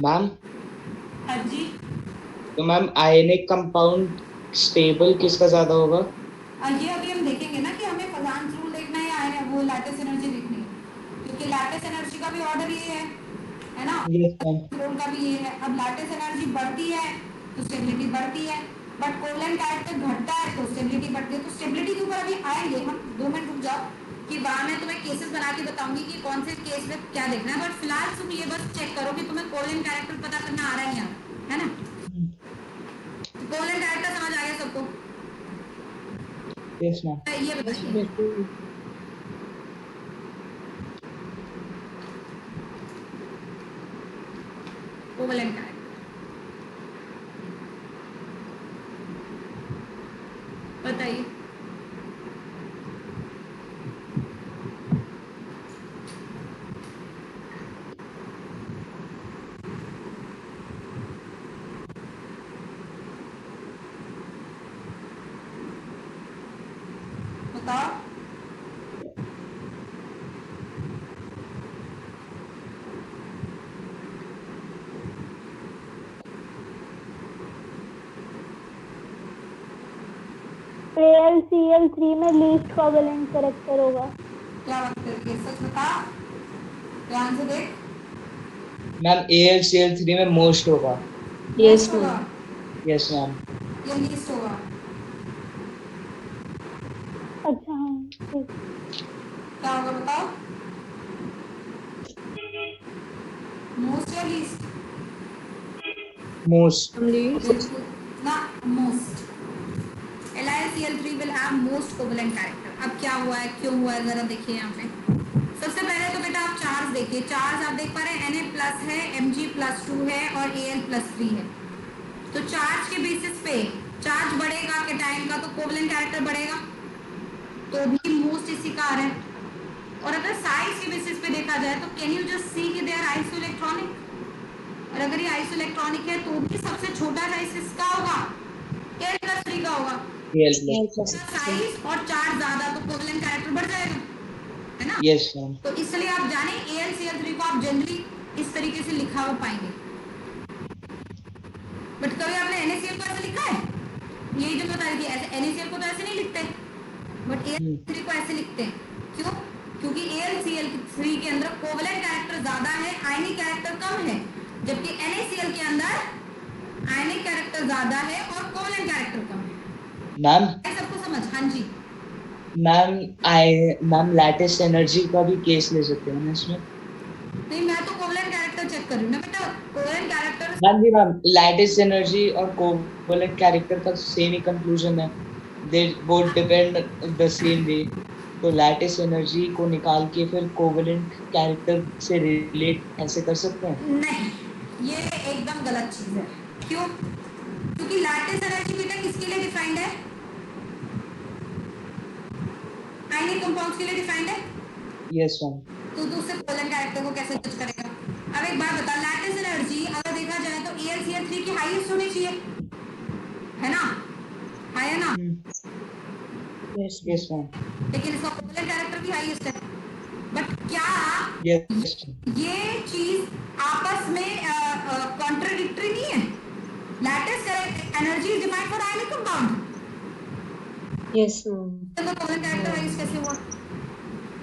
मैम हाँ जी। तो मैम आयनिक कंपाउंड स्टेबल किसका ज्यादा होगा? ये अभी हम देखेंगे ना कि हमें फजान रूल देखना है या वो लैटिस एनर्जी देखनी है, क्योंकि लैटिस एनर्जी का भी ऑर्डर ये है ना? Yes ma'am. रोल का भी ये है। अब लैटिस एनर्जी बढ़ती है तो स्टेबिलिटी बढ़ती है, बट कोवेलेंट कैरेक्टर घटता है तो स्टेबिलिटी बढ़ती है। तो स्टेबिलिटी के ऊपर अभी आएंगे हम, 2 मिनट रुक जाओ कि वहां मैं तुम्हें केसेस बना के बताऊंगी कि कौन से केस में क्या देखना है, बट फिलहाल तुम ये बस चेक करो कि तुम्हें कोवेलेंट कैरेक्टर पता करना आ रहा है नहीं आ रहा है ना? कोवेलेंट कैरेक्टर समझ आ गया सबको? Yes ma'am. ये बताइए, कोवेलेंट कैरेक्टर बताइए। बताओ। AlCl3 में लीस्ट कोवेलेंट कैरेक्टर होगा। क्या बात करके सच बता, ध्यान से देख। मैम AlCl3 में मोस्ट होगा। मोस्ट होगा यस मैम। या लीस्ट होगा? अच्छा हाँ ठीक। क्या होगा बताओ, मोस्ट या लीस्ट? मोस्ट। ना, most. LiCl AlCl3 will have most covalent character. अब क्या हुआ है, क्यों हुआ है, जरा देखिए यहाँ पे। सबसे पहले तो बेटा आप चार्ज देखिए, चार्ज आप देख पा रहे हैं Na+ है, Mg+2 है और Al+3 है। तो चार्ज के बेसिस पे चार्ज बढ़ेगा कैटायन का तो कोवलेंट कैरेक्टर बढ़ेगा, तो भी मोस्ट इसी का आ रहा है। और अगर साइज के बेसिस पे देखा जाए तो कैन यू जस्ट सी कि दे आर आइसोइलेक्ट्रॉनिक, और अगर ये आइसोइलेक्ट्रॉनिक है तो भी सबसे छोटा साइज किसका होगा, Al+3 का होगा। Al+3। साइज और चार्ज ज्यादा तो कोवलेंट कैरेक्टर बढ़ जाएगा, है ना। Yes ma'am. तो इसलिए आप जाने AlCl3 को आप जनरली इस तरीके से लिखा हुआ पाएंगे। बट कभी आपने NaCl को ऐसे लिखा है, यही जो बता रही थी, ऐसे NaCl को तो ऐसे नहीं लिखते, बट AlCl3 को ऐसे लिखते हैं। क्यों? क्योंकि AlCl3 के अंदर कोवलेंट कैरेक्टर ज्यादा है, आयनिक कैरेक्टर कम है, जबकि NaCl के अंदर आयनिक कैरेक्टर ज्यादा है और कोवलेंट कैरेक्टर कम है। मैम सबको समझ? हाँ जी मैम लैटिस एनर्जी का भी केस ले सकते हैं ना इसमें? नहीं, मैं तो कोवलेंट कैरेक्टर चेक कर रही हूँ ना बेटा, कोवलेंट कैरेक्टर। हाँ जी मैम, लैटिस एनर्जी और कोवलेंट कैरेक्टर का सेम ही कंक्लूजन है, they both depend the same way. तो लैटिस एनर्जी को निकाल के फिर कोवलेंट कैरेक्टर से रिलेट ऐसे कर सकते हैं? नहीं, ये एकदम गलत चीज है। क्यों? क्योंकि लैटिस एनर्जी बेटा किसके लिए डिफाइंड है, आयनिक कंपाउंड्स के लिए डिफाइंड है। Yes ma'am. तो उससे कोवलेंट कैरेक्टर को कैसे जज करेगा। अब एक बात बता, लैटिस एनर्जी अगर देखा जाए तो AlCl3 की हाईएस्ट होनी चाहिए, है ना, हाई है ना। Yes ma'am. लेकिन इसका कोवलेंट कैरेक्टर भी हाईएस्ट है। बट क्या यस ये चीज आपस में कॉन्ट्राडिक्टरी नहीं है? Lattice energy is defined for ionic compound, yes ma'am. तो कोवलेंट कैरेक्टर हाईएस्ट कैसे हुआ?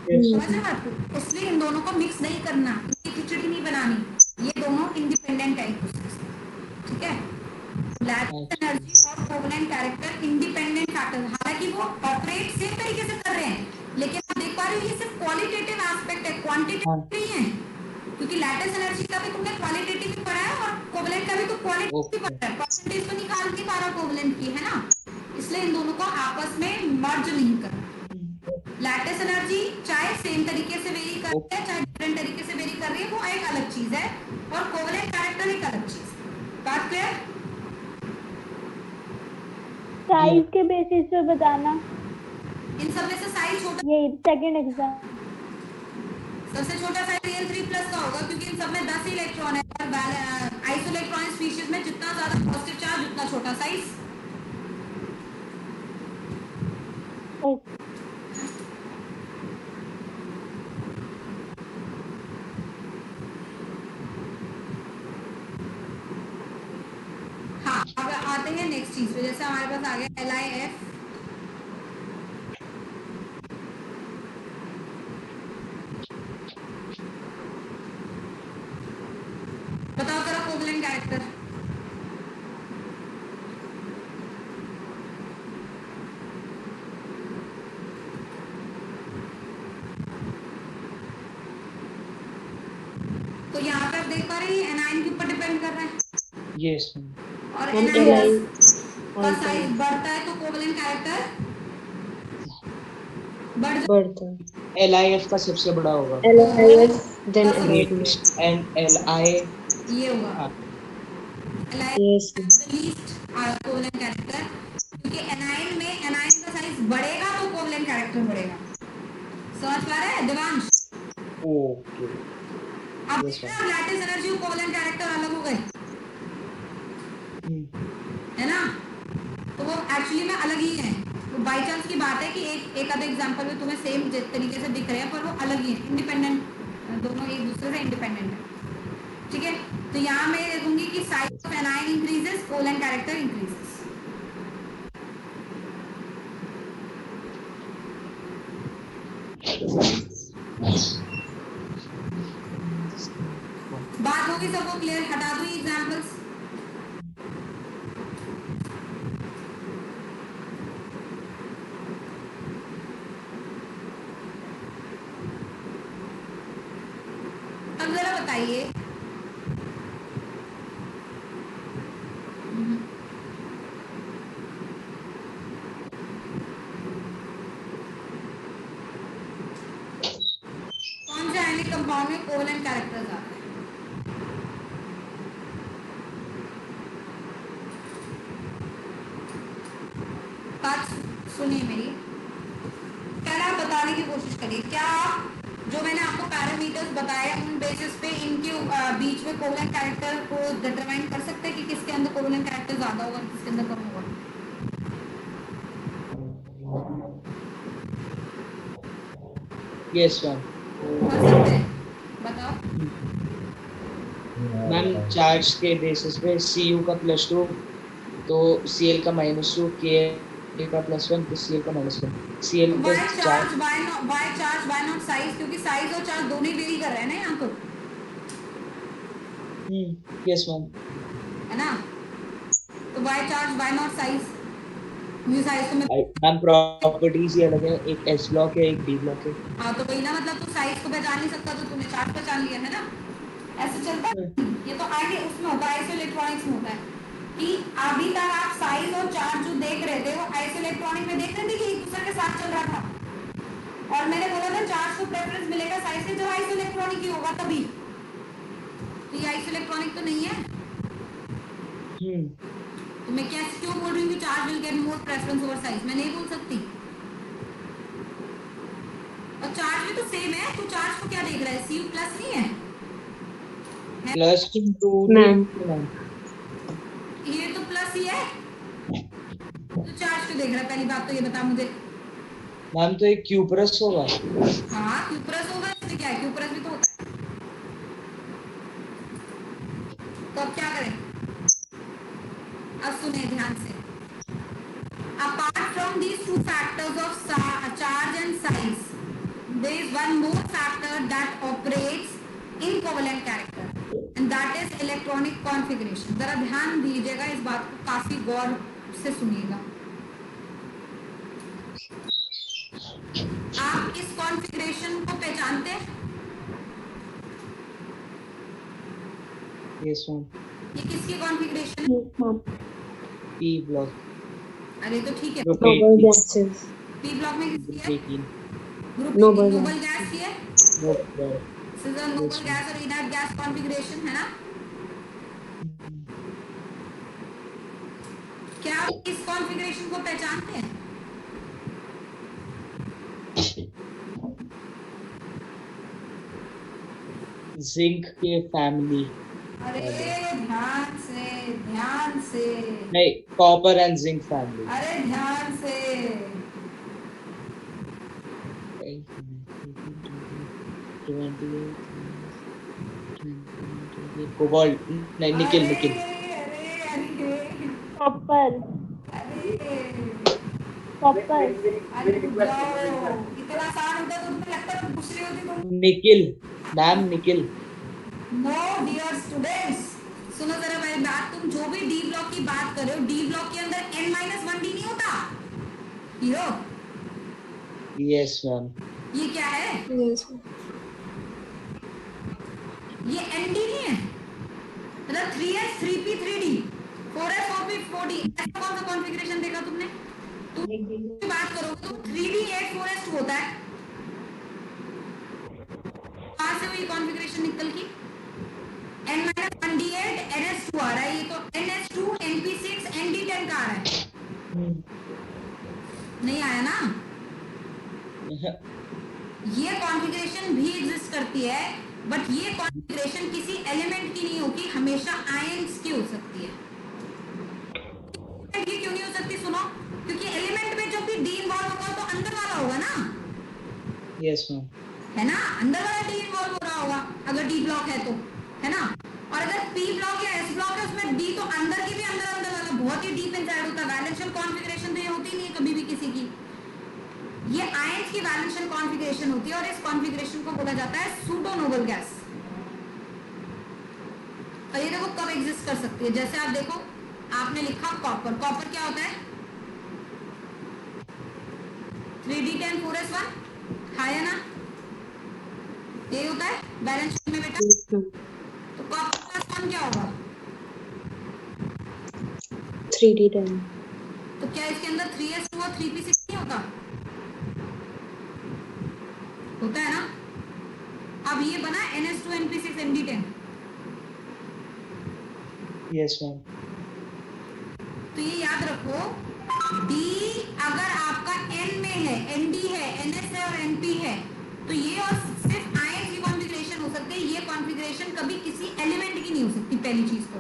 यस समझ रहे हो बात को? इसलिए इन दोनों को मिक्स नहीं करना, इनकी खिचड़ी नहीं बनानी, ये दोनों इंडिपेंडेंट है एक दूसरे से, ठीक है। लैटिस एनर्जी और कोवलेंट कैरेक्टर इंडिपेंडेंट फैक्टर, हालांकि वो ऑपरेट सेम तरीके से कर रहे हैं, लेकिन आप देख पा रहे हो ये सिर्फ क्वालिटेटिव एस्पेक्ट है, क्वांटिटेटिव नहीं है। क्योंकि लैटिस एनर्जी का भी तुमने क्वालिटेटिव भी पढ़ा है और कोवलेंट का भी तो क्वालिटेटिव पढ़ा है, परसेंटेज तो निकाल नहीं पा रहा कोवलेंट की, है ना। इसलिए इन दोनों को आपस में मर्ज नहीं करना। लैटिस एनर्जी चाहे सेम तरीके से वेरी कर रही है, चाहे डिफरेंट तरीके से वेरी कर रही है, वो एक अलग चीज है, और कोवलेंट कैरेक्टर एक अलग चीज है। बात क्लियर? साइज के बेसिस पे बताना। इन सब में से साइज छोटा, ये सेकंड एग्जाम सबसे छोटा साइज Al3+ का होगा, क्योंकि इन सब में 10 इलेक्ट्रॉन है, और आइसोइलेक्ट्रॉनिक स्पीशीज में जितना ज्यादा पॉजिटिव चार्ज उतना छोटा साइज। हाँ, अब आते हैं नेक्स्ट चीज पे, जैसे हमारे पास आ गया LiF, बताओ जरा कोवलेंट कैरेक्टर। तो यहाँ पर देख पा रहे हैं एनाइन के ऊपर डिपेंड कर रहा है, यस और हम एनाइन का और साइज बढ़ता है तो कोवलेंट कैरेक्टर बढ़ता है। LIF का सबसे बड़ा होगा, LIF then NAD। greatest and LI। ये हुआ हाँ यस लीस्ट कोवलेंट कैरेक्टर, क्योंकि एनाइन में एनाइन का साइज बढ़ेगा तो कोवलेंट कैरेक्टर बढ़ेगा। समझ पा रहे हैं देवांश? ओके। अब यस मैम। लैटिस एनर्जी और कोवलेंट कैरेक्टर अलग हो गए, है ना। तो वो एक्चुअली में अलग ही है, तो बाई चांस की बात है कि एक आधे एग्जांपल में तुम्हें सेम तरीके से दिख रहे हैं, पर वो अलग ही है, इंडिपेंडेंट, दोनों एक दूसरे से इंडिपेंडेंट है, ठीक है। तो यहाँ मैं देखूंगी कि size of anion increases, covalent character increases. बात होगी सबको क्लियर? हटा दो ये एग्जांपल्स। अब जरा बताइए, बॉन्ड में कोवेलेंट कैरेक्टर्स आते हैं। बात सुनिए मेरी, पहले आप बताने की कोशिश करिए क्या आप जो मैंने आपको पैरामीटर्स बताए उन बेसिस पे इनके बीच में कोवेलेंट कैरेक्टर को डिटरमाइन कर सकते हैं कि किसके अंदर कोवेलेंट कैरेक्टर ज्यादा होगा और किसके अंदर कम होगा? Yes ma'am. कर सकते हैं, बताओ। मैम चार्ज के बेसिस पे Cu का +2 तो Cl का -2, Ka का +1 तो Cl का -1, Cl बाय का charge charge. By not size, क्योंकि साइज और चार्ज दोनों ही वेरी कर रहे हैं ना यहाँ तो, यस मैम। है ना? तो by charge by not size, mu size तो मैं मैम प्रॉपर्टीज ही अलग है, एक S ब्लॉक है एक D ब्लॉक है। हाँ तो वही ना, मतलब तू साइज को पहचान नहीं सकता तो तूने चार्ज पहचान लिया है ना, ऐसे चलता है। ये तो आगे उसमें होता है, आइसोइलेक्ट्रॉनिक्स में होता है कि अभी तक आप साइज और चार्ज जो देख रहे थे वो आइसोइलेक्ट्रॉनिक में देख रहे थे कि एक दूसरे के साथ चल रहा था, और मैंने बोला था चार्ज को प्रेफरेंस मिलेगा साइज से जब आइसोइलेक्ट्रॉनिक ही होगा तभी। तो ये आइसोइलेक्ट्रॉनिक तो नहीं है, तो मैं कैसे क्यों बोल रही हूँ कि charge will get more preference over size? मैं नहीं बोल सकती। और चार्ज भी तो सेम है, तो चार्ज को क्या देख रहा है? Cu प्लस नहीं है, +2 मैम ये तो प्लस ही है, तो चार्ज क्यों देख रहा है? पहली बात तो ये बता मुझे। मैम तो एक क्यूप्रस होगा। हाँ क्यूप्रस होगा, इससे क्या है, क्यूप्रस भी तो होता है। तो अब क्या करें? अब सुने ध्यान से, apart from these two factors of charge and size, there is one more factor that operates in covalent character, and that is electronic configuration. जरा ध्यान दीजिएगा, इस बात को काफी गौर से सुनिएगा। आप इस कॉन्फ़िगरेशन को पहचानते हैं? Yes ma'am. ये किसकी कॉन्फ़िगरेशन है? P block. अरे तो ठीक है, noble gases पी ब्लॉक में किसकी है? 18 ग्रुप Noble नोबल गैस की है। नोबल सीजन नोबल गैस और इनर्ट गैस कॉन्फ़िगरेशन है ना? क्या आप इस कॉन्फ़िगरेशन को पहचानते हैं? जिंक के फैमिली। अरे ध्यान से, नहीं, कॉपर एंड जिंक फैमिली। अरे ध्यान से। कोबाल्ट नहीं, निकिल निकिल। कॉपर कॉपर अरे रुक जाओ, इतना आसान होता तो तुम्हें लगता है पूछ रही होती तुम। Nickel ma'am, nickel. No dear students, सुनो जरा मेरी बात, तुम जो भी डी ब्लॉक की बात कर रहे हो, डी ब्लॉक के अंदर n-1d नहीं होता हीरो? Yes ma'am. ये क्या है? yes ये nd नहीं है, मतलब 3s 3p 3d 4s 4p 4d, ऐसा कौन सा कॉन्फ़िगरेशन देखा तुमने? तुम की बात करोगे तो 3d 8 4s 2 होता है, कहाँ से हुई कॉन्फ़िगरेशन निकल की? n-1d8 ns2 आ रहा है, ये तो ns2 np6 nd10 का आ रहा है, नहीं आया ना? ये कॉन्फ़िगरेशन भी एग्जिस्ट करती है, बट ये कॉन्फ़िगरेशन किसी एलिमेंट की नहीं होगी, हमेशा आयंस की हो सकती है। ये क्यों नहीं हो सकती सुनो, क्योंकि एलिमेंट में जब भी डी इन्वॉल्व होगा तो अंदर वाला होगा ना, यस मैम। है ना? अंदर वाला डी इन्वॉल्व हो रहा होगा अगर डी ब्लॉक है तो, है ना? और अगर पी ब्लॉक या एस ब्लॉक है उसमें डी तो अंदर की भी अंदर वाला बहुत ही डीप इनसाइड होता है। वैलेंशियल कॉन्फ़िगरेशन तो ये होती नहीं है कभी भी किसी की, ये आयंस की वैलेंशियल कॉन्फ़िगरेशन होती है, और इस कॉन्फ़िगरेशन को बोला जाता है सूडो नोबल गैस। और ये देखो कब एग्जिस्ट कर सकती है, जैसे आप देखो आपने लिखा कॉपर, कॉपर क्या होता है? 3d10 4s1 खाया ना, ये होता है बैलेंस में बेटा। तो कॉपर प्लस 1 क्या होगा? 3d10 तो क्या इसके अंदर 3s2 और 3p6 नहीं होता? होता है ना? अब ये बना NH2NP6ND10। Yes ma'am. तो ये याद रखो, D अगर आपका N में है, ND है, NS है और NP है, तो ये और सिर्फ आयन की कॉन्फ़िगरेशन हो सकती है, ये कॉन्फ़िगरेशन कभी किसी एलिमेंट की नहीं हो सकती, पहली चीज तो।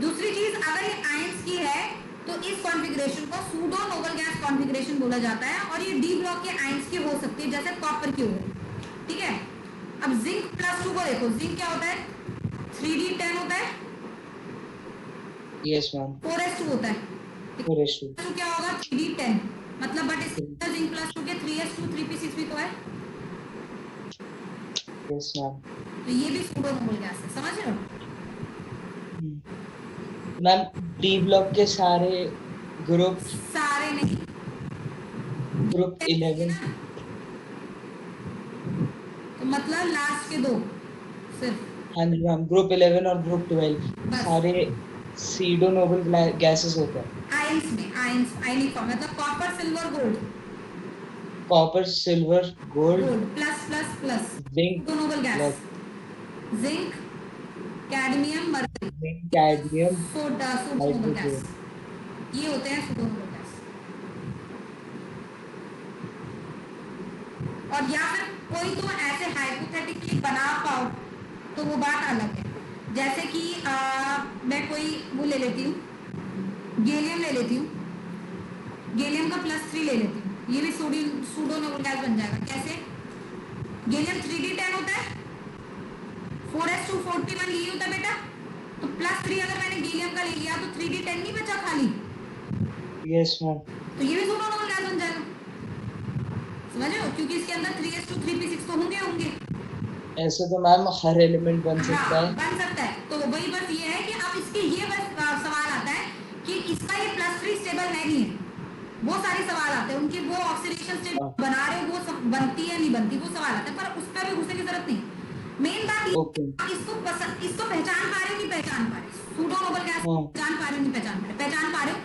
दूसरी चीज, अगर ये आयंस की है तो इस कॉन्फ़िगरेशन को सूडो नोबल गैस कॉन्फ़िगरेशन बोला जाता है, और ये डी ब्लॉक के आयंस की हो सकती है, जैसे कॉपर की हो गई, ठीक है। अब जिंक +2 को देखो, जिंक क्या होता है, 3D10 होता है, यस मैम। 4s2 होता है, 4s2 तो क्या होगा 3D10, मतलब बट इसका जिंक +2 के 3s2 3p6 भी तो है, यस मैम। तो ये भी सूडो नोबल गैस है, समझ रहे हो। मैम डी ब्लॉक के सारे ग्रुप सारे नहीं, ग्रुप 11 तो मतलब लास्ट के दो सिर्फ, हाँ जी मैम, ग्रुप 11 और ग्रुप 12 बस। सारे सीडो नोबल गैसेस होते हैं। आयंस में, आयंस आयनिक फॉर्म, मतलब copper silver gold, copper silver gold gold plus plus plus, zinc pseudo noble gas, zinc cadmium mercury, zinc cadmium soda pseudo noble gas, hydrogen. ये होते हैं सूडो नोबल गैस। और या फिर कोई तुम ऐसे हाइपोथेटिकली बना पाओ तो वो बात अलग है, जैसे कि मैं कोई वो ले लेती हूँ, गैलियम ले लेती हूँ, गैलियम का +3 ले लेती हूँ, ये भी सूडो नोबल गैस बन जाएगा। कैसे, गैलियम 3D10 होता है, 4s2 41 यही होता है बेटा, तो +3 अगर मैंने गैलियम का ले लिया तो 3D10 नहीं बचा खाली, यस मैम। तो ये भी सूडो नोबल गैस बन जाएगा, समझ रहे हो, क्योंकि इसके अंदर 3s2 3p6 तो होंगे। ऐसे तो मैम हर एलिमेंट बन सकता हाँ है। बन सकता है, तो वही बस ये है कि अब इसके ये बस सवाल आता है कि इसका ये +3 स्टेबल है नहीं है, वो सारे सवाल आते हैं उनकी, वो ऑक्सीडेशन स्टेट हाँ। बना रहे हो वो बनती है नहीं बनती, वो सवाल आता है, पर उस पर भी घुसने की जरूरत नहीं। मेन बात ये, ओके। आप इसको पहचान पा रहे हो नहीं पहचान पा रहे, सूडो नोबल गैस हाँ। पहचान पा रहे हो नहीं पहचान पा रहे हो,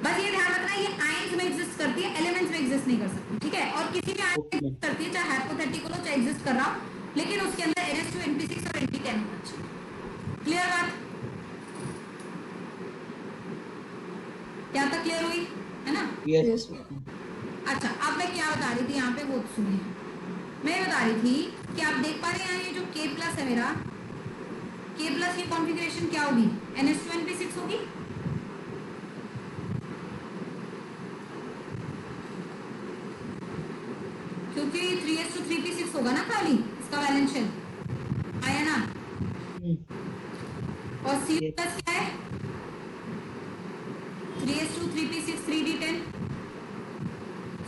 बस ये ध्यान रखना ये आयंस में एग्जिस्ट करती है, एलिमेंट्स में एग्जिस्ट नहीं कर सकती, ठीक है। और किसी भी आयन में exist करती है, चाहे हाइपोथेटिकल हो चाहे एग्जिस्ट कर रहा हो, लेकिन उसके अंदर NH2NP6 और NP10 होना चाहिए। क्लियर बात, क्या तक क्लियर हुई है ना। यस। अच्छा, अब मैं क्या बता रही थी यहाँ पे, वो सुनिए, मैं बता रही थी कि आप देख पा रहे हैं यहाँ ये जो K+ है मेरा, K+ की कॉन्फ़िगरेशन क्या होगी, NH2NP6 होगी, क्योंकि 3s2 3p6 होगा ना खाली इसका वैलेंस शेल, आया ना। और C+ क्या है, 3s2 3p6 3D10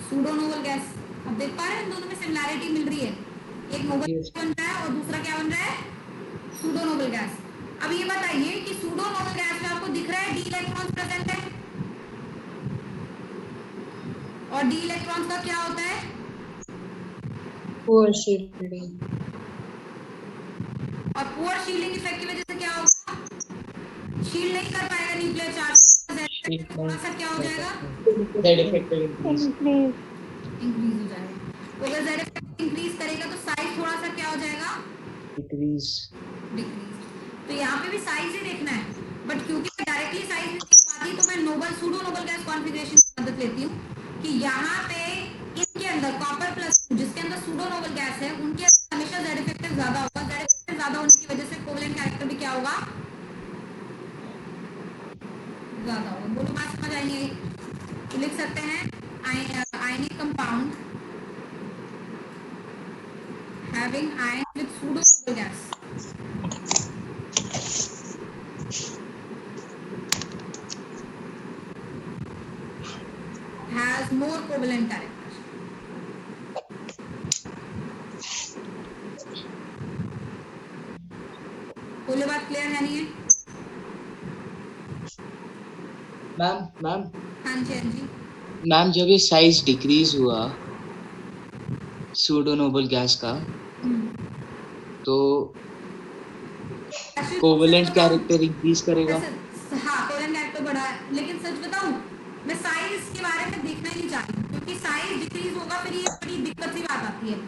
pseudo noble gas. अब देख पा रहे हैं इन दोनों में सिमिलैरिटी मिल रही है, एक नोबल Yes. बन रहा है और दूसरा क्या बन रहा है, सूडो नोबल गैस। अब ये बताइए कि सूडो नोबल गैस में आपको दिख रहा है डी इलेक्ट्रॉन्स प्रेजेंट है, और डी इलेक्ट्रॉन्स का क्या होता है, Poor shielding. और पुअर शील्डिंग इफेक्ट की वजह से क्या होगा, शील्ड नहीं कर पाएगा न्यूक्लियर चार्ज, थोड़ा सा क्या हो जाएगा, Z effect will increase. Increase increase हो जाएगा। तो अगर Z इफेक्ट इंक्रीज करेगा तो साइज थोड़ा सा क्या हो जाएगा, Decrease. डिक्रीज। तो यहाँ पे भी साइज ही देखना है, बट क्योंकि मैं डायरेक्टली साइज नहीं देख पाती तो मैं noble pseudo noble gas configuration की मदद लेती हूँ कि यहाँ पे इनके अंदर कॉपर+2 जिसके अंदर सूडो नोबल गैस है उनके अंदर हमेशा Z इफेक्टिव ज्यादा होगा, Z इफेक्टिव ज्यादा होने की वजह से कोवलेंट कैरेक्टर भी क्या होगा, ज्यादा होगा। बोलो बात समझ आई है, तो लिख सकते हैं ionic compound having ion with pseudo noble gas has more covalent character. बोले बात क्लियर है नहीं है, मैम हाँ जी मैम जब ये साइज डिक्रीज हुआ सूडो नोबल गैस का, तो कोवेलेंट कैरेक्टर इंक्रीज करेगा। हाँ कोवेलेंट कैरेक्टर बढ़ा है, लेकिन सच बताऊं मैं साइज के बारे में देखना ही नहीं चाहती, क्योंकि साइज डिक्रीज होगा फिर ये बड़ी दिक्कत की बात आती है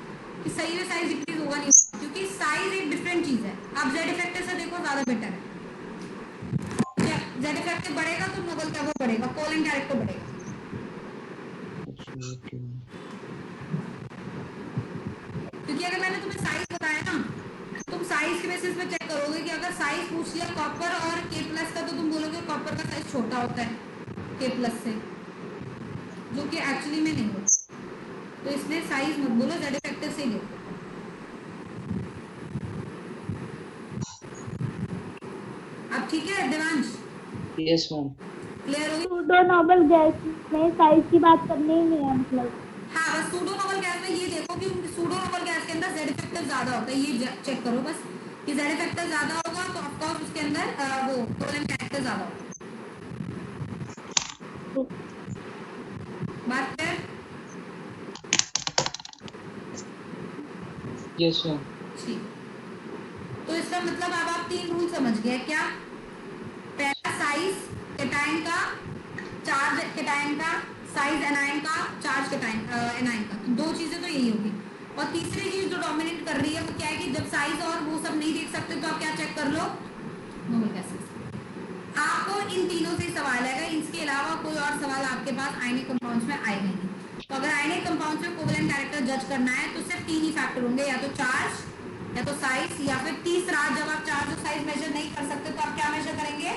कि सही में साइज डिक्रीज होगा नहीं होगा, क्योंकि कि साइज एक डिफरेंट चीज है। आप जेड इफेक्टिव से देखो ज्यादा बेटर है। जेड इफेक्टिव बढ़ेगा तो नोबल क्या वो बढ़ेगा, कोलन कैरेक्टर बढ़ेगा। क्योंकि अगर मैंने तुम्हें साइज बताया ना, तुम साइज के बेसिस पे चेक करोगे कि अगर साइज पूछ लिया कॉपर और के प्लस का तो तुम बोलोगे कॉपर का साइज छोटा होता है के प्लस से, जो कि एक्चुअली में नहीं होता। तो इसलिए साइज मत बोलो, जेड इफेक्टिव से ही देखो। अब ठीक है देवांश, यस मैम। क्लियर होगी? सूडो नोबल गैस में साइज की बात करनी ही नहीं है मतलब। हाँ, बस सूडो नोबल गैस में ये देखो कि सूडो नोबल गैस के अंदर जेड इफेक्टिव ज्यादा होता है, ये चेक करो बस कि जेड इफेक्टिव ज्यादा होगा तो ऑफ कोर्स उसके अंदर वो कोलन कैरेक्टर ज्यादा होगा। बात क्लियर? Yes ma'am. ठीक, तो इसका मतलब अब आप 3 रूल समझ गए क्या? पहला साइज केटाइन का, चार्ज केटाइन का, साइज एनायन का, चार्ज केटाइन एनायन का, तो 2 चीजें तो यही होगी। और तीसरी चीज जो डोमिनेट कर रही है वो क्या है कि जब साइज और वो सब नहीं देख सकते तो आप क्या चेक कर लो, नोबल गैसेस। आपको इन तीनों से सवाल आएगा, इसके अलावा कोई और सवाल आपके पास आयनिक कंपाउंड्स में आएगा नहीं। तो अगर आयनिक कंपाउंड्स में कोवेलेंट कैरेक्टर जज करना है तो सिर्फ 3 ही फैक्टर होंगे, या तो चार्ज, या तो साइज, या फिर तीसरा जब आप चार्ज और साइज मेजर नहीं कर सकते तो आप क्या मेजर करेंगे?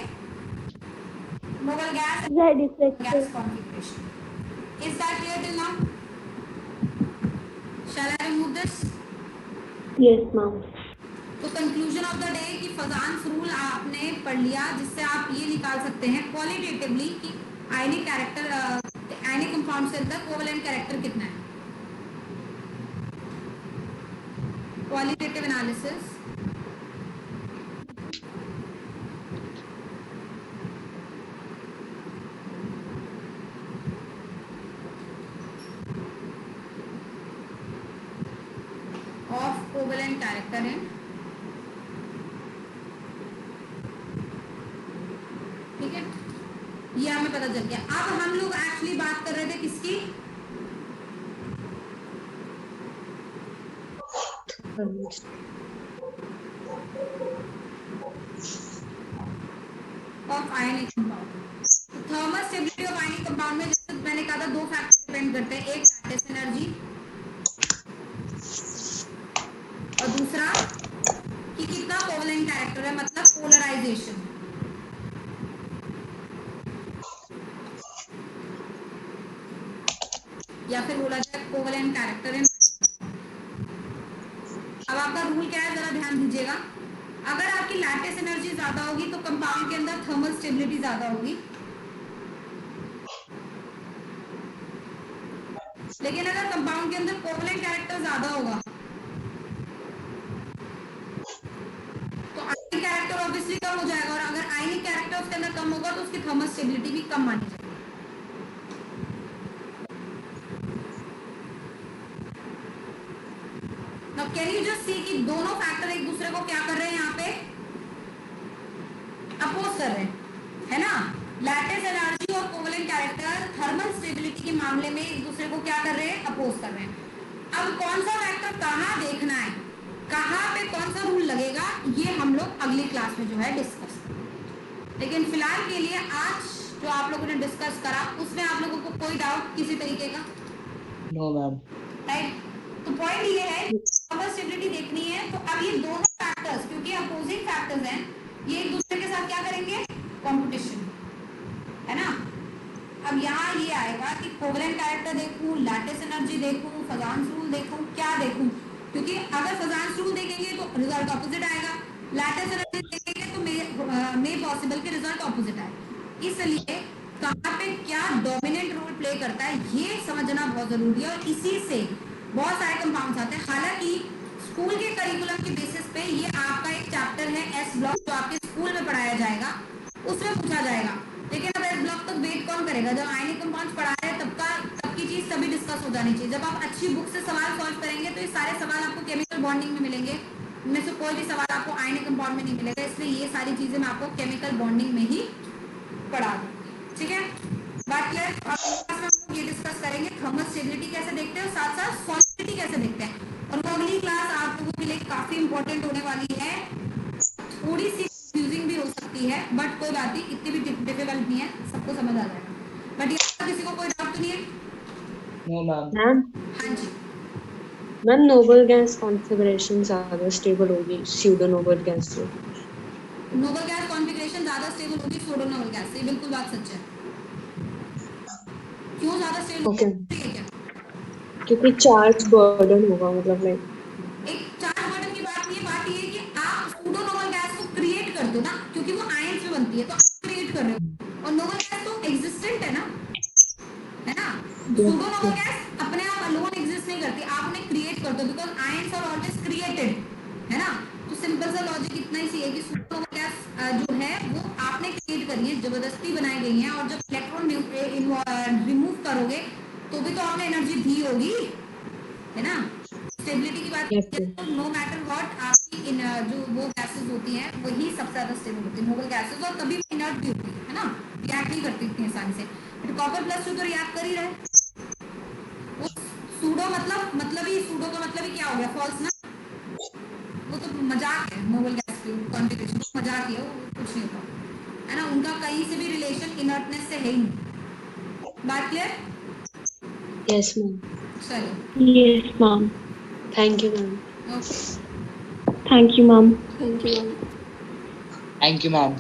Noble gas Z gas effective. Configuration. Is that clear till now? Shall I remove this? Yes ma'am. तो कंक्लूजन ऑफ द डे कि फजान्स रूल आपने पढ़ लिया, जिससे आप ये निकाल सकते हैं क्वालिटेटिवली कि आयनिक कैरेक्टर, आयनिक कंपाउंड से अंदर कोवेलेंट कैरेक्टर कितना है। Qualitative analysis of covalent character है, ठीक है, ये हमें पता चल गया। अब हम लोग एक्चुअली बात कर रहे थे किसकी? Of ionic compound. Thermal stability of ionic compound में जैसे मैंने कहा था 2 फैक्टर डिपेंड करते हैं, एक लैटिस एनर्जी और दूसरा कि कितना कोवेलेंट कैरेक्टर है, मतलब पोलराइजेशन। या फिर बोला जाए कोवेलेंट कैरेक्टर है। अब आपका रूल क्या है जरा ध्यान दीजिएगा। अगर आपकी लैटिस एनर्जी ज्यादा होगी तो कंपाउंड के अंदर थर्मल स्टेबिलिटी ज्यादा होगी, लेकिन अगर कंपाउंड के अंदर कोवेलेंट कैरेक्टर ज्यादा होगा तो आयनिक कैरेक्टर ऑब्वियसली कम हो जाएगा, और अगर आयनिक कैरेक्टर उसके अंदर कम होगा तो उसकी थर्मल स्टेबिलिटी भी कम मानी जाएगी। Now can you just see कि दोनों फैक्टर एक दूसरे को क्या कर रहे हैं, यहाँ पे अपोज कर रहे हैं, है ना। लैटिस एनर्जी और कोवेलेंट कैरेक्टर थर्मल स्टेबिलिटी के मामले में एक दूसरे को क्या कर रहे हैं, अपोज कर रहे हैं। अब कौन सा फैक्टर कहाँ देखना है, कहाँ पे कौन सा रूल लगेगा, ये हम लोग अगली क्लास में जो है डिस्कस करेंगे। लेकिन फिलहाल के लिए आज जो आप लोगों ने डिस्कस करा उसमें आप लोगों को कोई डाउट किसी तरीके का? No ma'am. राइट, तो पॉइंट ये है थर्मल स्टेबिलिटी देखनी है। तो अब ये दोनों फैक्टर्स क्योंकि अपोजिंग फैक्टर्स हैं, ये एक दूसरे के साथ क्या करेंगे, कंपटीशन, है ना। अब यहाँ ये आएगा कि कोवेलेंट कैरेक्टर देखूं, लैटिस एनर्जी देखूं, फजान्स रूल देखूं, क्या देखूं, क्योंकि अगर फजान्स रूल देखेंगे तो रिजल्ट ऑपोजिट आएगा, लैटिस एनर्जी देखेंगे तो मे पॉसिबल के रिजल्ट ऑपोजिट आएगा। इसलिए कहाँ पे क्या डोमिनेंट रोल प्ले करता है ये समझना बहुत जरूरी है, और इसी से बहुत सारे कंपाउंड्स आते हैं। हालांकि स्कूल के करिकुलम के बेसिस पे ये आपका एक चैप्टर है एस ब्लॉक, जो आपके स्कूल में पढ़ाया जाएगा, उसमें पूछा जाएगा। लेकिन अब एस ब्लॉक तक वेट कौन करेगा, जब आयनिक कंपाउंड्स पढ़ा रहे हैं तब की चीज तभी डिस्कस हो जानी चाहिए। जब आप अच्छी बुक से सवाल सॉल्व करेंगे तो ये सारे सवाल आपको केमिकल बॉन्डिंग में मिलेंगे, इनमें से कोई भी सवाल आपको आयनिक कंपाउंड में नहीं मिलेगा। इसलिए ये सारी चीजें मैं आपको केमिकल बॉन्डिंग में ही पढ़ा दूंगी, ठीक है। बात क्लियर? अब क्लास में हम लोग ये डिस्कस करेंगे थर्मल स्टेबिलिटी कैसे देखते हैं और साथ साथ सॉलिडिटी कैसे देखते हैं, और अगली क्लास आप लोगों के आपके लिए काफी इंपॉर्टेंट होने वाली है, थोड़ी सी कंफ्यूजिंग भी हो सकती है, बट कोई बात नहीं, इतनी भी डिफिकल्ट नहीं है, सबको समझ आ जाएगा। बट यहाँ किसी को कोई डाउट तो नहीं है? No ma'am. मैम हाँ जी, मैम नोबल गैस कॉन्फ़िगरेशन ज्यादा स्टेबल होगी स्यूडो नोबल गैस से। नोबल गैस कॉन्फ़िगरेशन ज्यादा स्टेबल होगी सूडो नोबल गैस से, बिल्कुल बात सच है। क्यों ज्यादा स्टेबल ओके होगी है क्या? क्योंकि चार्ज बर्डन होगा मतलब लाइक एक चार्ज बटन की बात नहीं है, बात ये है कि आप सूडो नोबल गैस को क्रिएट कर दो ना, क्योंकि वो आयंस में बनती है, तो आप क्रिएट कर रहे हो, और नोबल गैस तो एग्जिस्टेंट है ना, है ना। सूडो नोबल गैस अपने आप अलोन एग्जिस्ट नहीं करती, आप उन्हें क्रिएट कर दो, because ions are always created, है ना। तो सिंपल सा लॉजिक इतना ही सी है कि सूडो नोबल गैस जो है वो आपने क्रिएट करी है, जबरदस्ती बनाई गई है, और जब इलेक्ट्रॉन रिमूव करोगे तो भी तो आपने एनर्जी दी होगी, है ना। स्टेबिलिटी की बात यस करें तो नो मैटर व्हाट आपकी इन जो वो गैसेस होती हैं वही सबसे ज्यादा स्टेबल होती है, नोबल गैसेस, और कभी इनर्ट भी होती है ना, रिएक्ट नहीं करती इतनी आसानी से। फिर कॉपर प्लस 2 तो रिएक्ट कर ही रहे हैं। वो सूडो मतलब ही सूडो का मतलब ही क्या हो गया, फॉल्स ना, वो तो मजाक है, नोबल गैस की कॉन्फ़िगरेशन तो मजाक ही है, वो कुछ नहीं होता, है ना, उनका कहीं से भी रिलेशन इनर्टनेस से है ही नहीं। बात क्लियर? यस मैम चलो, Yes, ma'am. Thank you ma'am. Okay. Thank you, ma'am. Thank you ma'am.